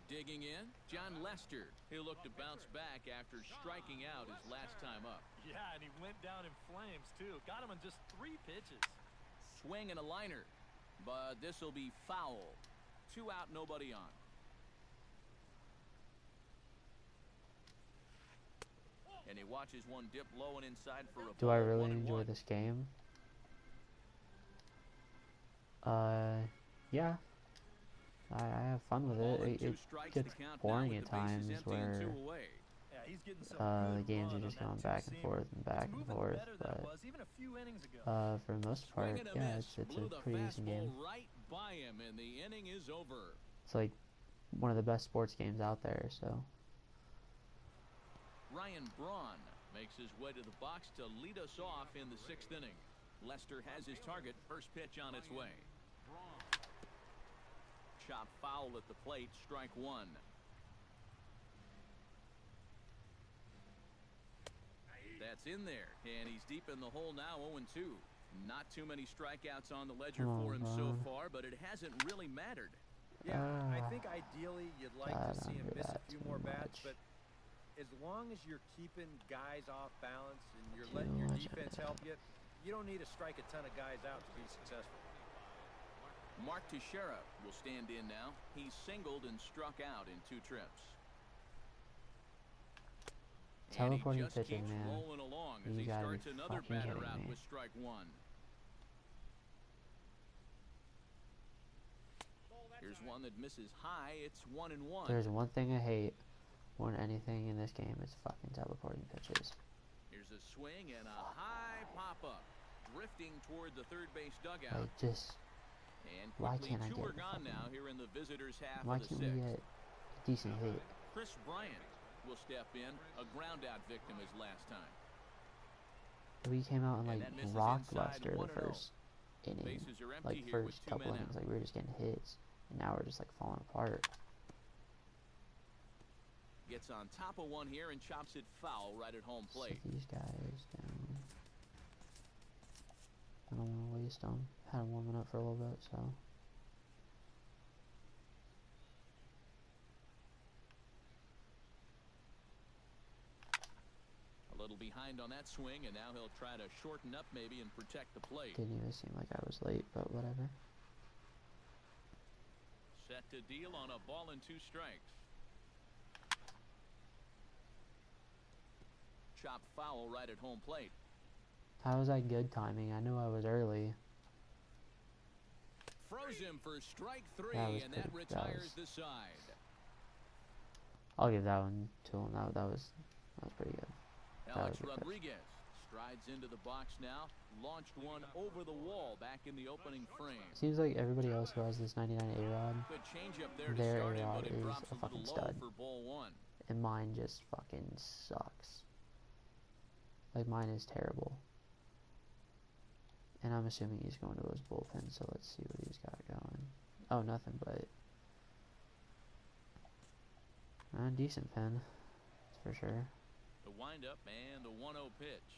Speaker 2: Digging in, John Lester. He'll look to bounce back after striking out his last time up.
Speaker 3: Yeah, and he went down in flames, too. Got him in just 3 pitches.
Speaker 2: Swing and a liner. But this will be foul. 2 out, nobody on. And he watches one dip low and inside for a
Speaker 1: Do I
Speaker 2: ball,
Speaker 1: really
Speaker 2: 1-1.
Speaker 1: enjoy this game? Yeah. I have fun with
Speaker 2: Ball and
Speaker 1: it.
Speaker 2: 2
Speaker 1: It
Speaker 2: strikes
Speaker 1: gets
Speaker 2: to count
Speaker 1: boring
Speaker 2: now
Speaker 1: at
Speaker 2: with the bases
Speaker 1: times
Speaker 2: empty and
Speaker 1: where
Speaker 2: 2 away.
Speaker 3: Yeah, he's getting some
Speaker 1: the
Speaker 3: good
Speaker 1: games
Speaker 3: run
Speaker 1: are
Speaker 3: on
Speaker 1: just
Speaker 3: that
Speaker 1: going back and
Speaker 3: two-seamer.
Speaker 1: forth and back
Speaker 3: It's
Speaker 1: and
Speaker 3: moving
Speaker 1: forth,
Speaker 3: better than it
Speaker 1: but
Speaker 3: was even a few innings ago.
Speaker 1: for the most
Speaker 2: Swing
Speaker 1: part,
Speaker 2: and a
Speaker 1: yeah,
Speaker 2: miss.
Speaker 1: it's
Speaker 2: Blew
Speaker 1: a
Speaker 2: the
Speaker 1: pretty decent
Speaker 2: fastball
Speaker 1: game.
Speaker 2: right by him, and the inning is over.
Speaker 1: It's like one of the best sports games out there, so.
Speaker 2: Ryan Braun makes his way to the box to lead us off in the 6th inning. Lester has his target. First pitch on its way. Chop foul at the plate. Strike 1. That's in there, and he's deep in the hole now, 0-2. Not too many strikeouts on the ledger for him so far, but it hasn't really mattered.
Speaker 5: Yeah, I think ideally you'd like to see him miss a few more bats, but as long as you're keeping guys off balance and you're letting your defense help you, you don't need to strike a ton of guys out to be successful.
Speaker 2: Mark Teixeira will stand in now. He's singled and struck out in 2 trips.
Speaker 1: Teleporting
Speaker 2: and he just
Speaker 1: pitching,
Speaker 2: keeps
Speaker 1: man.
Speaker 2: rolling along as
Speaker 1: You
Speaker 2: he
Speaker 1: gotta
Speaker 2: starts
Speaker 1: be
Speaker 2: another
Speaker 1: fucking
Speaker 2: batter
Speaker 1: kidding
Speaker 2: out
Speaker 1: me.
Speaker 2: with strike 1. Here's one that misses high. It's 1-1.
Speaker 1: There's one thing I hate more than anything in this game is fucking teleporting pitches.
Speaker 2: Here's a swing and a high pop-up, drifting toward the third base dugout.
Speaker 1: Like, just,
Speaker 2: And
Speaker 1: why
Speaker 2: quickly,
Speaker 1: can't I
Speaker 2: 2
Speaker 1: get
Speaker 2: are
Speaker 1: a
Speaker 2: gone
Speaker 1: fucking-
Speaker 2: now here in the visitors' half
Speaker 1: why
Speaker 2: of the
Speaker 1: can't we
Speaker 2: 6th.
Speaker 1: get a decent hit?
Speaker 2: Chris Bryant will step in, a ground-out victim his last time.
Speaker 1: We came out and
Speaker 2: And
Speaker 1: like
Speaker 2: that misses
Speaker 1: rocked
Speaker 2: inside,
Speaker 1: Lester the
Speaker 2: 1-0.
Speaker 1: first inning,
Speaker 2: Bases are empty
Speaker 1: like
Speaker 2: here with
Speaker 1: first
Speaker 2: 2
Speaker 1: couple
Speaker 2: men
Speaker 1: innings,
Speaker 2: out.
Speaker 1: like we were just getting hits, and now we're just like falling apart.
Speaker 2: Gets on top of one here and chops it foul right at home plate.
Speaker 1: Sit these guys down. I don't want to waste them. Had them warming up for a little bit, so.
Speaker 2: A little behind on that swing, and now he'll try to shorten up maybe and protect the plate.
Speaker 1: Didn't even seem like I was late, but whatever.
Speaker 2: Set to deal on a ball and 2 strikes. Chop foul right at home plate.
Speaker 1: How was that good timing? I knew I was early.
Speaker 2: Froze him for strike 3, and that
Speaker 1: pretty,
Speaker 2: retires the side.
Speaker 1: I'll give that one to him. That was pretty good.
Speaker 2: Alex Rodriguez strides into the box now. Launched one over the wall back in the opening frame.
Speaker 1: Seems like everybody else who has this 99 A-Rod,
Speaker 2: Good change up there to
Speaker 1: their
Speaker 2: start him,
Speaker 1: A-Rod
Speaker 2: but it
Speaker 1: is
Speaker 2: drops
Speaker 1: a
Speaker 2: a
Speaker 1: fucking
Speaker 2: little low
Speaker 1: stud.
Speaker 2: for ball 1.
Speaker 1: And mine just fucking sucks. Like, mine is terrible. And I'm assuming he's going to his bullpen, so let's see what he's got going. Oh, nothing but a decent pen, that's for sure.
Speaker 2: The windup and the 1-0 pitch.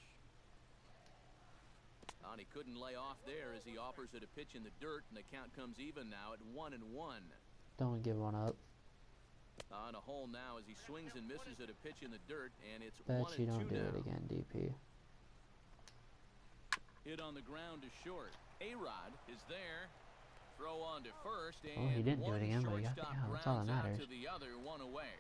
Speaker 2: And he couldn't lay off there as he offers it a pitch in the dirt, and the count comes even now at 1-1.
Speaker 1: Don't give one up.
Speaker 2: On a hole now as he swings and misses at a pitch in the dirt, and it's 1-2
Speaker 1: Bet you don't do
Speaker 2: now.
Speaker 1: it again, DP.
Speaker 2: Hit on the ground to short. A-Rod is there. Throw on to first, and
Speaker 1: Oh, he didn't do it again, but he got the
Speaker 2: shortstop
Speaker 1: out. That's all that
Speaker 2: grounds out
Speaker 1: matters.
Speaker 2: to the other, 1 away.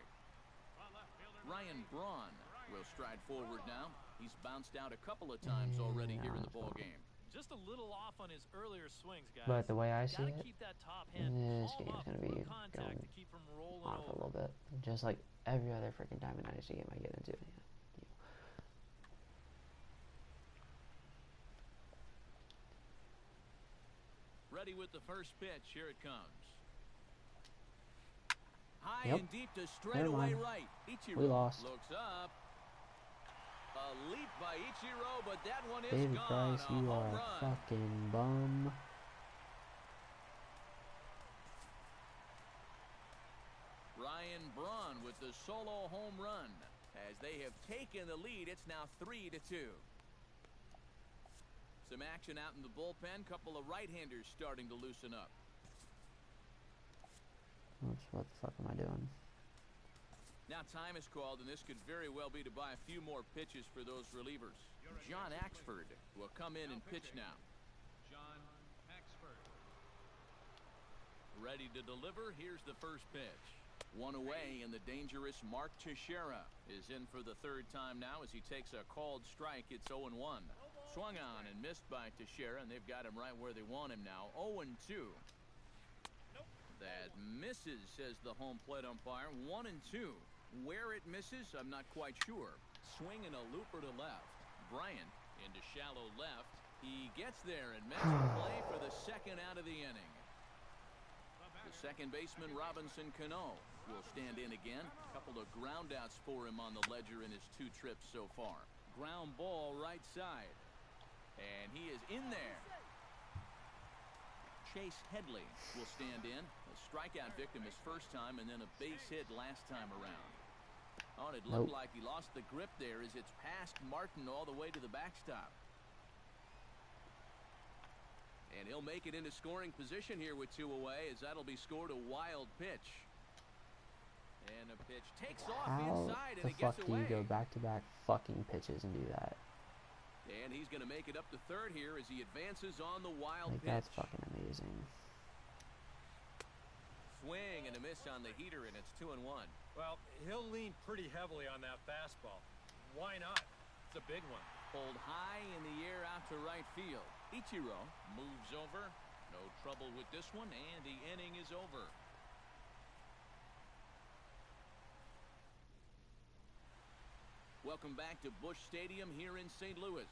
Speaker 2: Ryan Braun will stride forward now. He's bounced out a couple of times already here in the ball game.
Speaker 3: Just a little off on his earlier swings, guys.
Speaker 1: But the way I see
Speaker 3: Gotta
Speaker 1: it,
Speaker 3: keep that top hand
Speaker 1: this
Speaker 3: palm
Speaker 1: game's
Speaker 3: up,
Speaker 1: going to be
Speaker 3: no contact
Speaker 1: going
Speaker 3: to keep from rolling
Speaker 1: on for a
Speaker 3: over.
Speaker 1: little bit. Just like every other freaking Diamond Dynasty game I get into.
Speaker 2: Ready with the first pitch. Here it comes. High
Speaker 1: Yep.
Speaker 2: and deep to
Speaker 1: Never
Speaker 2: straightaway
Speaker 1: mind.
Speaker 2: right. Ichiro
Speaker 1: We lost.
Speaker 2: looks up. A leap by Ichiro, but that one is
Speaker 1: David
Speaker 2: gone.
Speaker 1: Price,
Speaker 2: A
Speaker 1: you
Speaker 2: home
Speaker 1: are a
Speaker 2: run.
Speaker 1: fucking bum.
Speaker 2: Ryan Braun with the solo home run. As they have taken the lead, it's now 3-2. Some action out in the bullpen. Couple of right-handers starting to loosen up.
Speaker 1: Oops, what the fuck am I doing?
Speaker 2: Now time is called, and this could very well be to buy a few more pitches for those relievers. John Axford will come in and pitch now.
Speaker 4: John Axford.
Speaker 2: Ready to deliver. Here's the first pitch. 1 away, and the dangerous Mark Teixeira is in for the 3rd time now as he takes a called strike. It's 0-1. Swung on and missed by Teixeira, and they've got him right where they want him now. 0-2. That misses, says the home plate umpire. 1-2. Where it misses, I'm not quite sure. Swing and a looper to left. Bryant into shallow left. He gets there and makes a play for the 2nd out of the inning. The second baseman, Robinson Cano, will stand in again. A couple of groundouts for him on the ledger in his 2 trips so far. Ground ball right side. And he is in there. Chase Headley will stand in. A strikeout victim his first time, and then a base hit last time around. Oh, and it looked like he lost the grip there as it's past Martin all the way to the backstop. And he'll make it into scoring position here with 2 away, as that'll be scored a wild pitch. And a pitch takes off inside, and it gets away.
Speaker 1: How the fuck do you go back-to-back fucking pitches and do that?
Speaker 2: And he's going to make it up to 3rd here as he advances on the wild
Speaker 1: Like,
Speaker 2: pitch.
Speaker 1: that's fucking amazing.
Speaker 2: Swing and a miss on the heater, and it's 2-1.
Speaker 5: Well, he'll lean pretty heavily on that fastball. Why not? It's a big one.
Speaker 2: Pulled high in the air out to right field. Ichiro moves over. No trouble with this one, and the inning is over. Welcome back to Busch Stadium here in St. Louis.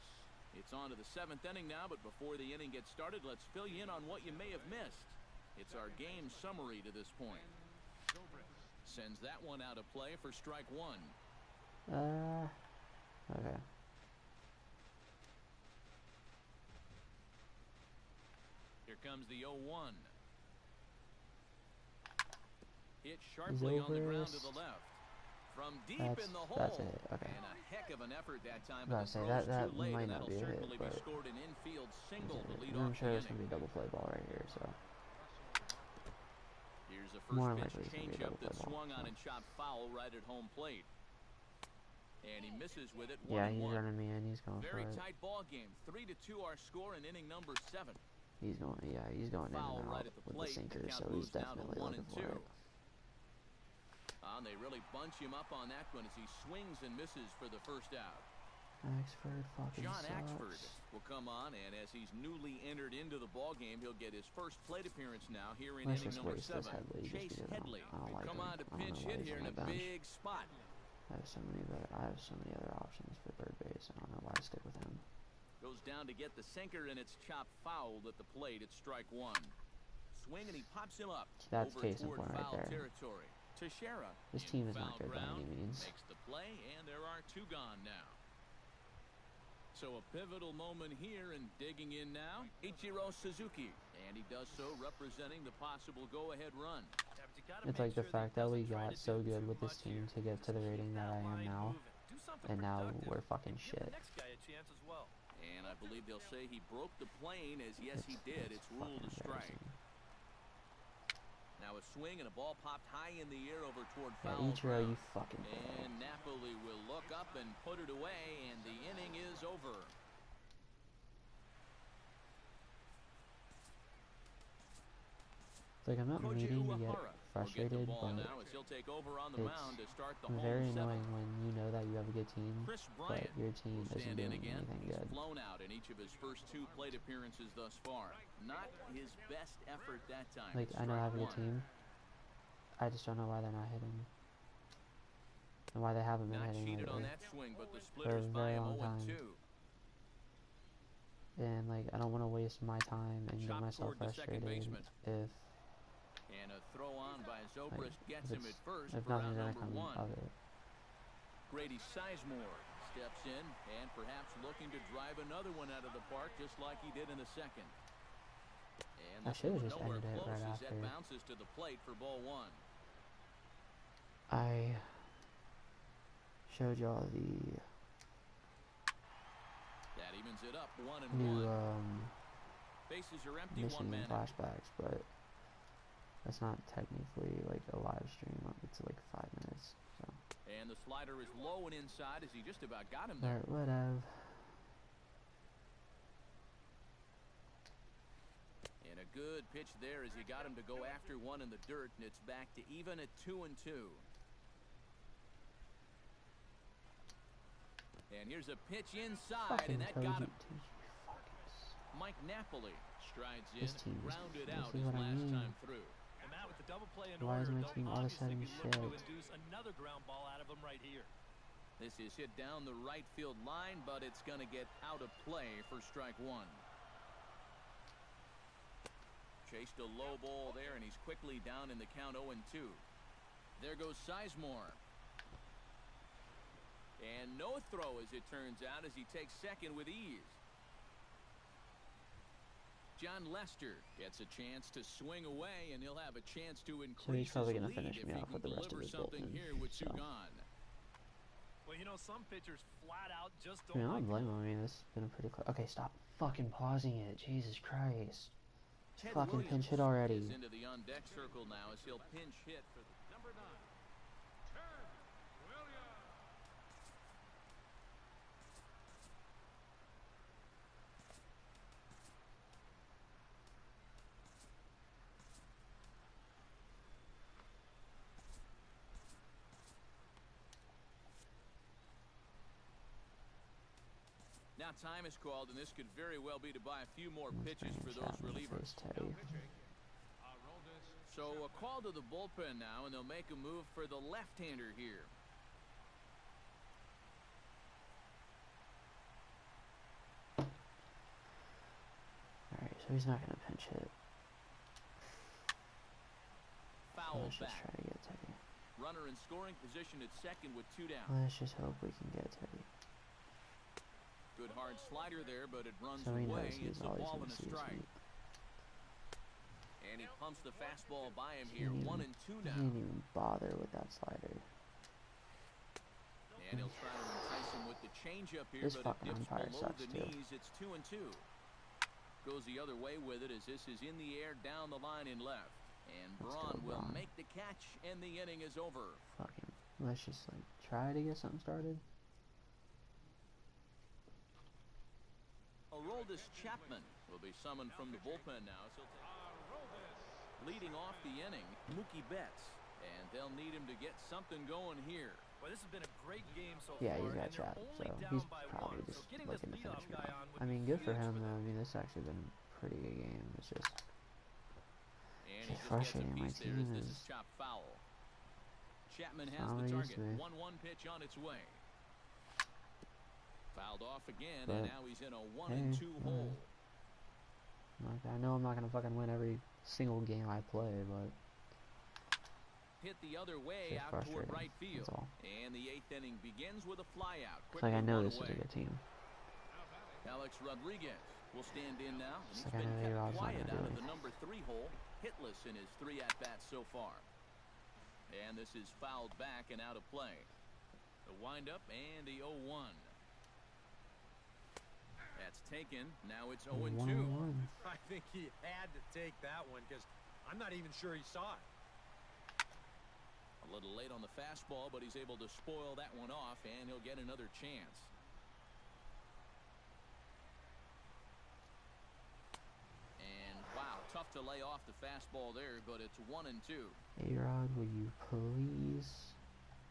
Speaker 2: It's on to the 7th inning now, but before the inning gets started, let's fill you in on what you may have missed. It's our game summary to this point. Sends that one out of play for strike 1.
Speaker 1: Okay.
Speaker 2: Here comes the 0-1. Hit sharply on the ground to the left. From deep in the hole.
Speaker 1: That's it. Okay.
Speaker 2: And a heck of an effort that time,
Speaker 1: I
Speaker 2: but
Speaker 1: was
Speaker 2: the
Speaker 1: about to say,
Speaker 2: throw's
Speaker 1: that
Speaker 2: too late,
Speaker 1: might
Speaker 2: and
Speaker 1: not
Speaker 2: that'll
Speaker 1: be a hit,
Speaker 2: certainly be
Speaker 1: but
Speaker 2: scored an infield single to lead
Speaker 1: I'm
Speaker 2: off
Speaker 1: sure
Speaker 2: the
Speaker 1: there's
Speaker 2: inning.
Speaker 1: gonna be a double play ball right here, so
Speaker 2: Here's a
Speaker 1: more
Speaker 2: first
Speaker 1: likely
Speaker 2: pitch
Speaker 1: it's gonna be a
Speaker 2: changeup
Speaker 1: double play
Speaker 2: that
Speaker 1: ball,
Speaker 2: swung on
Speaker 1: so.
Speaker 2: and chopped foul right at home plate. And he misses with it.
Speaker 1: Yeah, he's
Speaker 2: 1-1.
Speaker 1: running me in. He's going
Speaker 2: Very
Speaker 1: for it.
Speaker 2: tight ball game. 3-2 our score in inning number 7.
Speaker 1: He's going. Yeah, he's going in
Speaker 2: Foul
Speaker 1: and
Speaker 2: right
Speaker 1: out
Speaker 2: at the
Speaker 1: with the
Speaker 2: plate.
Speaker 1: sinker,
Speaker 2: Count
Speaker 1: so he's
Speaker 2: moves now to
Speaker 1: definitely
Speaker 2: 1
Speaker 1: looking
Speaker 2: and
Speaker 1: for
Speaker 2: 2.
Speaker 1: it.
Speaker 2: They really bunch him up on that one as he swings and misses for the first out.
Speaker 1: Axford fucking
Speaker 2: John
Speaker 1: sucks.
Speaker 2: Axford will come on, and as he's newly entered into the ball game, he'll get his first plate appearance now here in
Speaker 1: Let's
Speaker 2: inning
Speaker 1: just
Speaker 2: number
Speaker 1: waste this
Speaker 2: 7.
Speaker 1: Headley just
Speaker 2: Chase
Speaker 1: because
Speaker 2: Headley
Speaker 1: I don't
Speaker 2: will
Speaker 1: like
Speaker 2: come
Speaker 1: him.
Speaker 2: on to
Speaker 1: I don't
Speaker 2: pinch
Speaker 1: know why
Speaker 2: hit
Speaker 1: he's
Speaker 2: here
Speaker 1: on
Speaker 2: in
Speaker 1: the
Speaker 2: a
Speaker 1: bench.
Speaker 2: big spot.
Speaker 1: I have so many other options for third base. I don't know why I stick with him.
Speaker 2: Goes down to get the sinker, and it's chopped fouled at the plate. It's strike 1. Swing, and he pops him up
Speaker 1: That's
Speaker 2: over
Speaker 1: case in
Speaker 2: toward
Speaker 1: point right
Speaker 2: foul
Speaker 1: there.
Speaker 2: territory. Teixeira
Speaker 1: This
Speaker 2: in
Speaker 1: team is
Speaker 2: foul
Speaker 1: not good by
Speaker 2: ground,
Speaker 1: any means.
Speaker 2: makes the play, and there are 2 gone now. So a pivotal moment here, and digging in now, Ichiro Suzuki, and he does so representing the possible go-ahead run.
Speaker 3: Yeah, but you gotta
Speaker 1: It's
Speaker 3: make
Speaker 1: like the
Speaker 3: sure that
Speaker 1: fact
Speaker 3: he
Speaker 1: that we
Speaker 3: doesn't try
Speaker 1: got
Speaker 3: to
Speaker 1: so
Speaker 3: do
Speaker 1: good
Speaker 3: too
Speaker 1: with this
Speaker 3: much
Speaker 1: team
Speaker 3: here.
Speaker 1: to get to
Speaker 3: Just
Speaker 1: the
Speaker 3: keep
Speaker 1: rating that I am
Speaker 3: line
Speaker 1: now,
Speaker 3: moving. Do something
Speaker 1: and now
Speaker 3: productive,
Speaker 1: we're fucking
Speaker 3: and give
Speaker 1: shit.
Speaker 3: the next guy a chance as well.
Speaker 2: And I believe they'll say he broke the plane, as yes, he did. It's ruled a
Speaker 1: fucking
Speaker 2: strike.
Speaker 1: embarrassing.
Speaker 2: Now a swing, and a ball popped high in the air over toward
Speaker 1: Yeah,
Speaker 2: foul
Speaker 1: Ichiro, you
Speaker 2: ground.
Speaker 1: fucking bad.
Speaker 2: And Napoli will look up and put it away, and the inning is over.
Speaker 1: It's like I'm not
Speaker 2: Koji
Speaker 1: meaning to get
Speaker 2: Uehara will get the
Speaker 1: frustrated,
Speaker 2: ball
Speaker 1: but
Speaker 2: now as he'll take over on the mound to start the
Speaker 1: very
Speaker 2: home
Speaker 1: annoying
Speaker 2: 7th.
Speaker 1: when you know that you have a good team,
Speaker 2: Chris
Speaker 1: but
Speaker 2: Bryant
Speaker 1: your team
Speaker 2: will
Speaker 1: isn't
Speaker 2: stand in
Speaker 1: doing
Speaker 2: again.
Speaker 1: anything
Speaker 2: He's
Speaker 1: good.
Speaker 2: flown out in each of his first 2 plate appearances thus far. Not his best effort that time.
Speaker 1: Like,
Speaker 2: It's
Speaker 1: I know I have a
Speaker 2: strike
Speaker 1: good
Speaker 2: 1.
Speaker 1: team. I just don't know why they're not hitting. And why they haven't been
Speaker 2: Not
Speaker 1: hitting
Speaker 2: cheated on
Speaker 1: lately.
Speaker 2: that swing, but the
Speaker 1: For a
Speaker 2: splitters by
Speaker 1: very
Speaker 2: him
Speaker 1: long
Speaker 2: 0-2.
Speaker 1: time. And, like, I don't want to waste my time and get
Speaker 2: Chop
Speaker 1: myself
Speaker 2: toward the second
Speaker 1: frustrated
Speaker 2: baseman.
Speaker 1: if,
Speaker 2: And a throw on by
Speaker 1: like,
Speaker 2: Zobrist gets him at first
Speaker 1: if
Speaker 2: for out
Speaker 1: nothing's gonna
Speaker 2: number
Speaker 1: come
Speaker 2: 1.
Speaker 1: of it.
Speaker 2: Grady Sizemore steps in and perhaps looking to drive another one out of the park just like he did in the second. And
Speaker 1: I
Speaker 2: this
Speaker 1: should have
Speaker 2: one's
Speaker 1: just
Speaker 2: nowhere
Speaker 1: ended it
Speaker 2: close
Speaker 1: right
Speaker 2: as that
Speaker 1: after.
Speaker 2: bounces to the plate for ball 1.
Speaker 1: I showed y'all the
Speaker 2: That evens it up 1-1.
Speaker 1: new
Speaker 2: Bases are empty,
Speaker 1: mission
Speaker 2: 1 man.
Speaker 1: flashbacks, but that's not technically like a live stream. It's like 5 minutes. So
Speaker 2: And the slider is low and inside as he just about got him there.
Speaker 1: alright, whatever.
Speaker 2: And a good pitch there as he got him to go after one in the dirt, and it's back to even at 2-2. And here's a pitch inside,
Speaker 1: Fucking
Speaker 2: and that
Speaker 1: told
Speaker 2: got
Speaker 1: you,
Speaker 2: him. Mike Napoli strides in,
Speaker 1: This team is-
Speaker 2: grounded
Speaker 1: this
Speaker 2: out
Speaker 1: is
Speaker 2: his
Speaker 1: what I
Speaker 2: last
Speaker 1: mean.
Speaker 2: time through.
Speaker 3: And Matt, with the double play in
Speaker 1: Why is
Speaker 3: order,
Speaker 1: my
Speaker 3: they'll
Speaker 1: team all of a
Speaker 3: obviously
Speaker 1: sudden
Speaker 3: be looking to
Speaker 1: shit?
Speaker 3: induce another ground ball out of him right here.
Speaker 2: This is hit down the right field line, but it's going to get out of play for strike 1. Chased a low ball there, and he's quickly down in the count 0-2. There goes Sizemore. And no throw, as it turns out, as he takes second with ease. John Lester gets a chance to swing away, and he'll have a chance to increase
Speaker 1: probably
Speaker 2: his
Speaker 1: gonna
Speaker 2: lead
Speaker 1: finish
Speaker 2: if
Speaker 1: me
Speaker 2: he
Speaker 1: off
Speaker 2: can
Speaker 1: with the rest of
Speaker 2: deliver
Speaker 1: his
Speaker 2: something
Speaker 1: bullpen,
Speaker 2: here with 2
Speaker 1: so.
Speaker 2: gone.
Speaker 3: Well, you know, some pitchers flat out just
Speaker 1: I
Speaker 3: don't
Speaker 1: mean, I
Speaker 3: like
Speaker 1: don't blame him. I mean, this has been a pretty close. Okay, stop fucking pausing it. Jesus Christ.
Speaker 2: Ted
Speaker 1: Fucking
Speaker 2: Williams
Speaker 1: pinch hit already.
Speaker 2: is into the on-deck circle now as he'll pinch hit for the
Speaker 4: Number 9, Ted Williams.
Speaker 2: Now time is called, and this could very well be to buy a few more
Speaker 1: Let's
Speaker 2: pitches
Speaker 1: bring
Speaker 2: for
Speaker 1: a
Speaker 2: those
Speaker 1: shot in the
Speaker 2: relievers.
Speaker 1: face,
Speaker 4: Now
Speaker 1: Teddy.
Speaker 4: pitching, Aroldis
Speaker 2: So a call to the bullpen now, and they'll make a move for the left-hander here.
Speaker 1: Alright, so he's not gonna pinch hit. So
Speaker 2: Foul
Speaker 1: let's just
Speaker 2: back.
Speaker 1: try to get Teddy.
Speaker 2: Runner in scoring position at second with 2 down.
Speaker 1: Let's just hope we can get Teddy.
Speaker 2: Good hard slider there, but it runs
Speaker 1: So he
Speaker 2: away.
Speaker 1: knows he's
Speaker 2: It's a
Speaker 1: always
Speaker 2: ball
Speaker 1: gonna
Speaker 2: and a
Speaker 1: see his
Speaker 2: strike.
Speaker 1: meat.
Speaker 2: And he pumps the fastball by him
Speaker 1: He
Speaker 2: here.
Speaker 1: didn't
Speaker 2: 1
Speaker 1: even-
Speaker 2: and 2
Speaker 1: He
Speaker 2: now.
Speaker 1: didn't even bother with that slider.
Speaker 2: And he'll try to entice him with the changeup here,
Speaker 1: This
Speaker 2: but it
Speaker 1: fucking
Speaker 2: dips
Speaker 1: umpire
Speaker 2: below
Speaker 1: sucks,
Speaker 2: the
Speaker 1: too.
Speaker 2: knees. It's 2-2. Goes the other way with it as this is in the air down the line in left. And
Speaker 1: Let's go,
Speaker 2: Braun will
Speaker 1: Braun.
Speaker 2: make the catch, and the inning is over.
Speaker 1: Fucking. Let's just like try to get something started.
Speaker 2: Aroldis Chapman will be summoned from the bullpen now. So leading off the inning, Mookie Betts. And they'll need him to get something going here.
Speaker 3: Well, this has been a great game so
Speaker 1: Yeah,
Speaker 3: far.
Speaker 1: he's got
Speaker 3: And they're
Speaker 1: Chapman, so
Speaker 3: only down
Speaker 1: he's
Speaker 3: by
Speaker 1: probably
Speaker 3: one.
Speaker 1: just
Speaker 3: So getting this
Speaker 1: looking to
Speaker 3: leadoff
Speaker 1: finish it
Speaker 3: guy
Speaker 1: out.
Speaker 3: on would
Speaker 1: I mean,
Speaker 3: be
Speaker 1: good for
Speaker 3: huge
Speaker 1: him,
Speaker 3: them.
Speaker 1: though. I mean, this has actually been a pretty good game. It's just
Speaker 2: And he
Speaker 1: it's
Speaker 2: just gets a
Speaker 1: frustrating. My
Speaker 2: piece there
Speaker 1: team
Speaker 2: as this
Speaker 1: is
Speaker 2: is chopped foul. Chapman
Speaker 1: it's
Speaker 2: has
Speaker 1: not
Speaker 2: the
Speaker 1: what it used
Speaker 2: target.
Speaker 1: to be.
Speaker 2: 1-1 pitch on its way. Fouled off again,
Speaker 1: But,
Speaker 2: and now he's in a 1-2
Speaker 1: hey,
Speaker 2: hole.
Speaker 1: like, I know I'm not gonna fucking win every single game I play, but
Speaker 2: Hit the other
Speaker 1: it's
Speaker 2: way
Speaker 1: just
Speaker 2: out toward
Speaker 1: frustrating.
Speaker 2: right field.
Speaker 1: That's all.
Speaker 2: And the 8th inning begins with a flyout.
Speaker 1: It's like I know this is
Speaker 2: away.
Speaker 1: a good team.
Speaker 2: Alex Rodriguez will stand in now. And
Speaker 1: It's
Speaker 2: he's
Speaker 1: like I
Speaker 2: been
Speaker 1: know
Speaker 2: kept
Speaker 1: A-Rod's not
Speaker 2: quiet
Speaker 1: gonna
Speaker 2: out
Speaker 1: do
Speaker 2: of the
Speaker 1: anything.
Speaker 2: number 3 hole, hitless in his 3 at-bats so far. And this is fouled back and out of play. The windup and the 0-1. That's taken. Now it's 0-2.
Speaker 1: 1-1.
Speaker 5: I think he had to take that one because I'm not even sure he saw it.
Speaker 2: A little late on the fastball, but he's able to spoil that one off, and he'll get another chance. And wow, tough to lay off the fastball there, but it's 1-2.
Speaker 1: A-Rod, will you please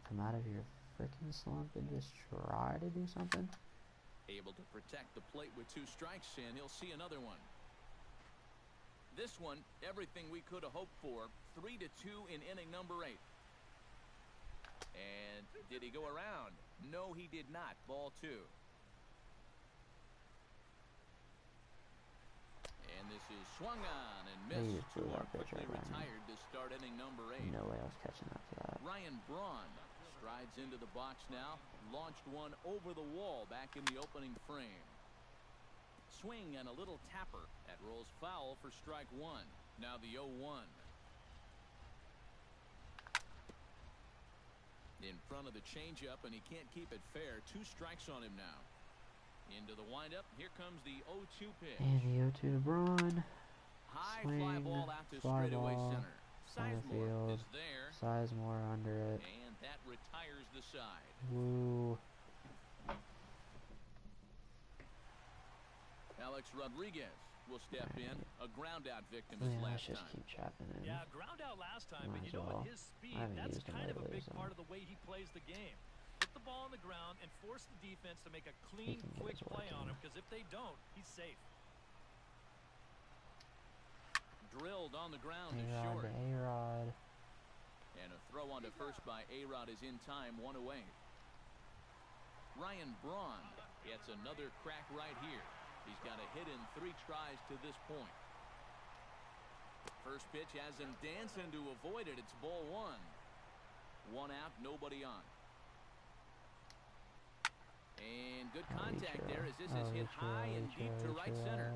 Speaker 1: come out of your freaking slump and just try to do something?
Speaker 2: Able to protect the plate with 2 strikes, and he'll see another one. This one, everything we could have hoped for. 3-2 in inning number 8. And did he go around? No, he did not. Ball 2. And this is swung on and
Speaker 1: He
Speaker 2: missed.
Speaker 1: just blew
Speaker 2: 2 are
Speaker 1: that pitch
Speaker 2: quickly
Speaker 1: right by me.
Speaker 2: retired to start inning number 8.
Speaker 1: No way I was catching up to that.
Speaker 2: Ryan Braun strides into the box now. Launched one over the wall back in the opening frame. Swing and a little tapper. That rolls foul for strike 1. Now the 0-1. In front of the changeup, and he can't keep it fair. 2 strikes on him now. Into the windup. Here comes the 0-2 pitch.
Speaker 1: And the 0-2 to Braun.
Speaker 2: High
Speaker 1: Swing,
Speaker 2: fly ball out to
Speaker 1: fly
Speaker 2: straightaway
Speaker 1: ball,
Speaker 2: center.
Speaker 1: center
Speaker 2: Sizemore
Speaker 1: field.
Speaker 2: is there,
Speaker 1: Sizemore under it.
Speaker 2: and that retires the side.
Speaker 1: Woo.
Speaker 2: Alex Rodriguez will step in. A ground out victim his
Speaker 1: Yeah, let's
Speaker 2: last
Speaker 1: just
Speaker 2: time.
Speaker 1: keep chopping in.
Speaker 3: Yeah, ground out last time,
Speaker 1: Might
Speaker 3: but you
Speaker 1: as
Speaker 3: know,
Speaker 1: well.
Speaker 3: at his speed,
Speaker 1: I haven't
Speaker 3: that's
Speaker 1: used him
Speaker 3: kind of a
Speaker 1: lately,
Speaker 3: big
Speaker 1: so.
Speaker 3: part of the way he plays the game. Put the ball on the ground and force the defense to make a clean,
Speaker 1: can get
Speaker 3: quick
Speaker 1: his work
Speaker 3: play on
Speaker 1: in.
Speaker 3: him, because if they don't, he's safe.
Speaker 2: Drilled on the ground to
Speaker 1: A-Rod
Speaker 2: short.
Speaker 1: to A-Rod.
Speaker 2: And a throw on to first by A-Rod is in time, 1 away. Ryan Braun gets another crack right here. He's got a hit in 3 tries to this point. First pitch has him dancing to avoid it. It's ball 1. 1 out, nobody on. And good contact there as this is hit high and deep to right center.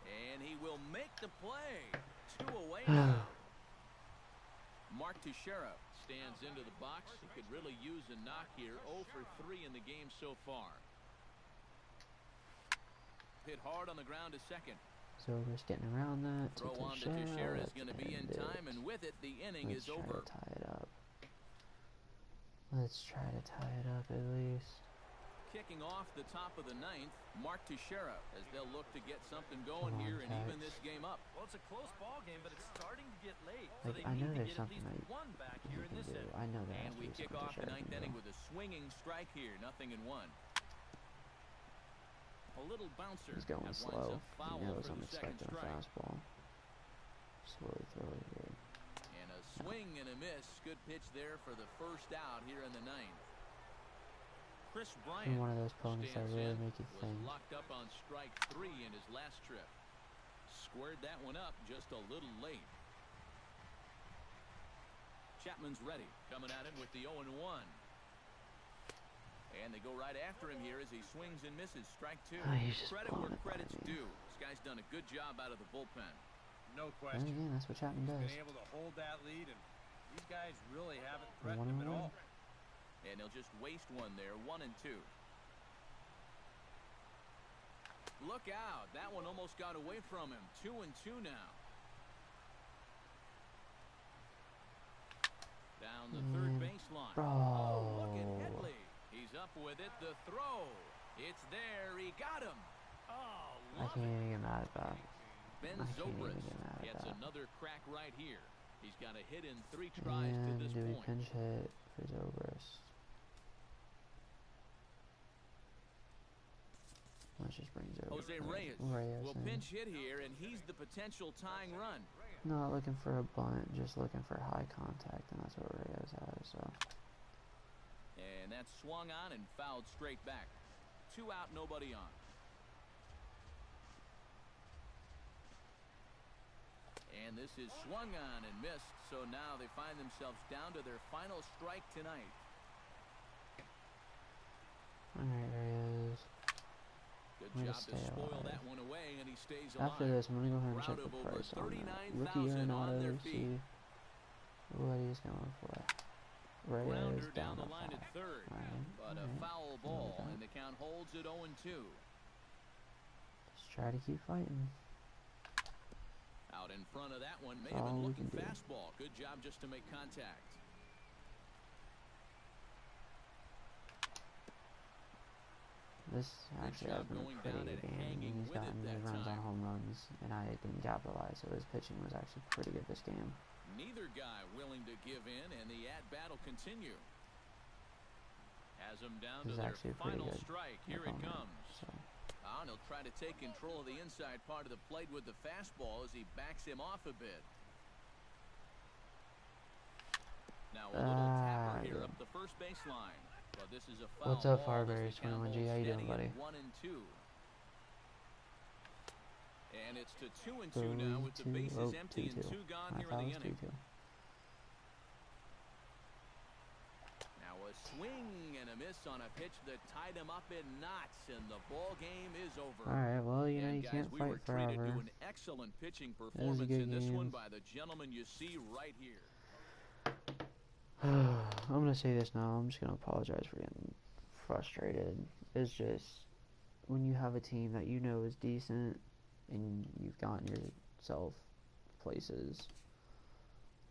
Speaker 2: And he will make the play. 2 away now. Mark Teixeira stands into the box. He could really use a knock here. 0 for 3 in the game so far. Hit hard on the ground to second.
Speaker 1: So we're just getting around that.
Speaker 2: Throw on to Teixeira is going to be in time, and with it, the inning is over.
Speaker 1: Let's try to tie it up. Let's try to tie it up at least.
Speaker 2: Kicking off the top of the 9th, Mark Teixeira, as they'll look to get something going here and even this game up.
Speaker 3: Well, it's a close ball game, but it's starting to get late. So
Speaker 1: Like,
Speaker 3: they
Speaker 1: I know
Speaker 3: need to
Speaker 1: there's
Speaker 3: get at
Speaker 1: something
Speaker 3: least
Speaker 1: I
Speaker 3: 1 back
Speaker 1: he
Speaker 3: here in
Speaker 1: can
Speaker 3: this
Speaker 1: do.
Speaker 3: inning.
Speaker 1: I know there
Speaker 2: And
Speaker 1: has to
Speaker 2: we
Speaker 1: be
Speaker 2: kick
Speaker 1: something
Speaker 2: off the
Speaker 1: Teixeira
Speaker 2: 9th
Speaker 1: can
Speaker 2: inning
Speaker 1: do.
Speaker 2: with a swinging strike here, 0-1. A little bouncer.
Speaker 1: He's going
Speaker 2: that winds
Speaker 1: slow.
Speaker 2: up foul
Speaker 1: He knows
Speaker 2: for
Speaker 1: I'm
Speaker 2: the second
Speaker 1: expecting a
Speaker 2: strike.
Speaker 1: fastball. Slowly throw it here.
Speaker 2: And a swing and a miss. Good pitch there for the first out here in the 9th. Chris Bryant
Speaker 1: And one of those opponents that
Speaker 2: stands
Speaker 1: really
Speaker 2: in,
Speaker 1: make you
Speaker 2: was
Speaker 1: think.
Speaker 2: locked up on strike 3 in his last trip. Squared that one up just a little late. Chapman's ready, coming at him with the 0-1. And they go right after him here as he swings and misses. Strike 2.
Speaker 1: Oh, he's just
Speaker 2: Credit
Speaker 1: blowing
Speaker 2: where
Speaker 1: it by
Speaker 2: credit's
Speaker 1: me.
Speaker 2: due. This guy's done a good job out of the bullpen.
Speaker 5: No
Speaker 1: And
Speaker 5: question.
Speaker 1: again, that's what Chapman
Speaker 5: He's
Speaker 1: does.
Speaker 5: been able to hold that lead, and these guys really haven't threatened him at
Speaker 1: 1-1.
Speaker 5: all.
Speaker 2: And he'll just waste one there. 1-2. Look out. That one almost got away from him. 2-2 now. Down the third baseline.
Speaker 1: Bro.
Speaker 2: Oh, look at Headley. He's up with it. The throw. It's there. He got him.
Speaker 3: Oh,
Speaker 1: I
Speaker 3: love
Speaker 1: can't
Speaker 3: it.
Speaker 1: even get mad at that.
Speaker 2: Ben
Speaker 1: I can't even
Speaker 2: Zobrist
Speaker 1: get mad at
Speaker 2: gets
Speaker 1: that.
Speaker 2: another crack right here. He's got a hit in 3 tries to
Speaker 1: And
Speaker 2: this
Speaker 1: do we
Speaker 2: point.
Speaker 1: pinch hit for Zobrist? Let's just bring
Speaker 2: Jose Reyes will
Speaker 1: in.
Speaker 2: pinch hit here, and he's the potential tying run.
Speaker 1: Not looking for a bunt, just looking for high contact, and that's what Reyes has. So.
Speaker 2: And that's swung on and fouled straight back. 2 out, nobody on. And this is swung on and missed, so now they find themselves down to their final strike tonight.
Speaker 1: Alright, Reyes.
Speaker 2: Good job to spoil that one away, and he stays alive.
Speaker 1: After this, I'm going to go ahead and check
Speaker 2: Crowd
Speaker 1: the
Speaker 2: of over
Speaker 1: price on that.
Speaker 2: 39,000
Speaker 1: Rookie
Speaker 2: on their
Speaker 1: Arenado,
Speaker 2: feet.
Speaker 1: see what he's going for. Reyes
Speaker 2: Grounder
Speaker 1: down
Speaker 2: down the
Speaker 1: to
Speaker 2: line at
Speaker 1: 5.
Speaker 2: third, but a
Speaker 1: Alright.
Speaker 2: foul ball, and the count holds at 0-2.
Speaker 1: Let's try to keep fighting.
Speaker 2: Out in front of that one, may
Speaker 1: That's
Speaker 2: have been
Speaker 1: all we
Speaker 2: looking
Speaker 1: can do.
Speaker 2: fastball. Good job just to make contact.
Speaker 1: This actually has been a pretty good game. He's gotten his runs on home runs, and I didn't capitalize, so his pitching was actually pretty good this game.
Speaker 2: Neither guy willing to give in, and the at-bat will continue. Has him down
Speaker 1: This
Speaker 2: to
Speaker 1: is
Speaker 2: their
Speaker 1: actually a pretty
Speaker 2: final
Speaker 1: good
Speaker 2: strike. Here it
Speaker 1: opponent,
Speaker 2: comes.
Speaker 1: so.
Speaker 2: And he'll try to take control of the inside part of the plate with the fastball as he backs him off a bit. Now a little tapper here up the first baseline. But this is a foul.
Speaker 1: What's up,
Speaker 2: ball as
Speaker 1: Farberry?
Speaker 2: the count
Speaker 1: 21G, how you doing,
Speaker 2: holds
Speaker 1: buddy?
Speaker 2: steady at 1-2. And it's to 2-2 now with the bases empty and 2 gone here in the inning. Now a swing and a miss on a pitch that tied him up in knots, and the ball game is over.
Speaker 1: Alright, well, you know,
Speaker 2: And
Speaker 1: you
Speaker 2: guys,
Speaker 1: can't
Speaker 2: we
Speaker 1: fight
Speaker 2: were treated
Speaker 1: forever.
Speaker 2: to an excellent pitching
Speaker 1: was a
Speaker 2: performance
Speaker 1: good
Speaker 2: in this one
Speaker 1: game.
Speaker 2: by the gentleman you see right here.
Speaker 1: I'm gonna say this now. I'm just gonna apologize for getting frustrated. It's just when you have a team that you know is decent and you've gotten yourself places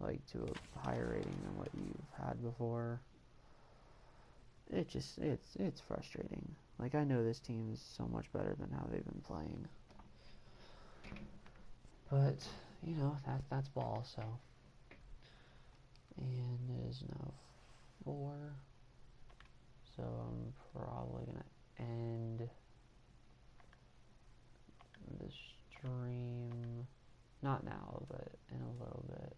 Speaker 1: like to a higher rating than what you've had before. It's frustrating. Like, I know this team is so much better than how they've been playing, but you know that's ball. So. And it is now 4, so I'm probably going to end the stream, not now, but in a little bit.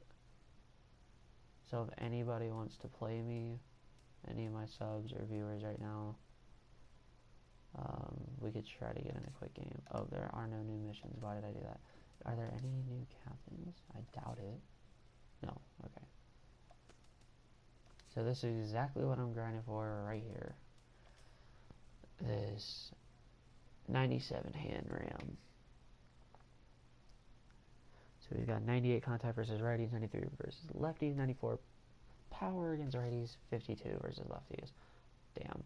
Speaker 1: So if anybody wants to play me, any of my subs or viewers right now, we could try to get in a quick game. Oh, there are no new missions. Why did I do that? Are there any new captains? I doubt it. No, okay. So this is exactly what I'm grinding for right here. This 97 hand ram. So we've got 98 contact versus righties, 93 versus lefties, 94 power against righties, 52 versus lefties. Damn.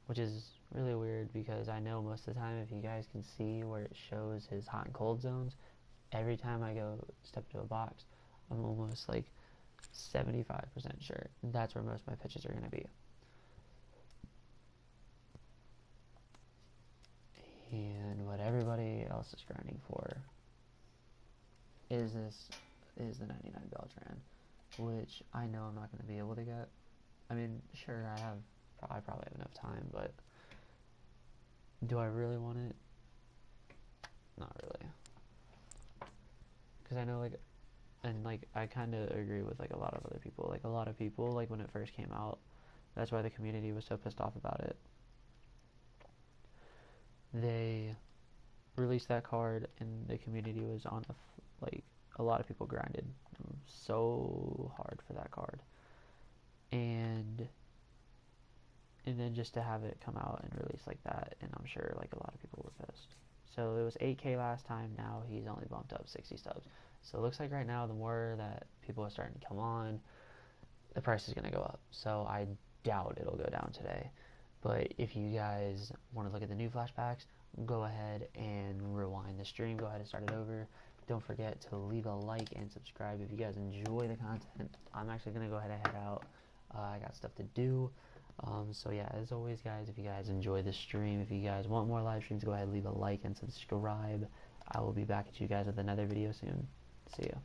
Speaker 1: Which is really weird because I know most of the time, if you guys can see where it shows his hot and cold zones, every time I go step into a box, I'm almost like 75% sure that's where most of my pitches are going to be. And what everybody else is grinding for is the 99 Beltran, which I know I'm not going to be able to get. I mean, sure, I probably have enough time, but do I really want it? Not really. Because I know, like, and like I kind of agree with like a lot of other people. Like, a lot of people, like, when it first came out, that's why the community was so pissed off about it. They released that card and the community was on like, a lot of people grinded so hard for that card, and then just to have it come out and release like that, and I'm sure like a lot of people were pissed. So it was 8K last time. Now he's only bumped up 60 stubs. So it looks like right now, the more that people are starting to come on, the price is going to go up. So I doubt it'll go down today. But if you guys want to look at the new flashbacks, go ahead and rewind the stream. Go ahead and start it over. Don't forget to leave a like and subscribe if you guys enjoy the content. I'm actually going to go ahead and head out. I got stuff to do. So yeah, as always, guys, if you guys enjoy this stream, if you guys want more live streams, go ahead and leave a like and subscribe. I will be back at you guys with another video soon. See ya.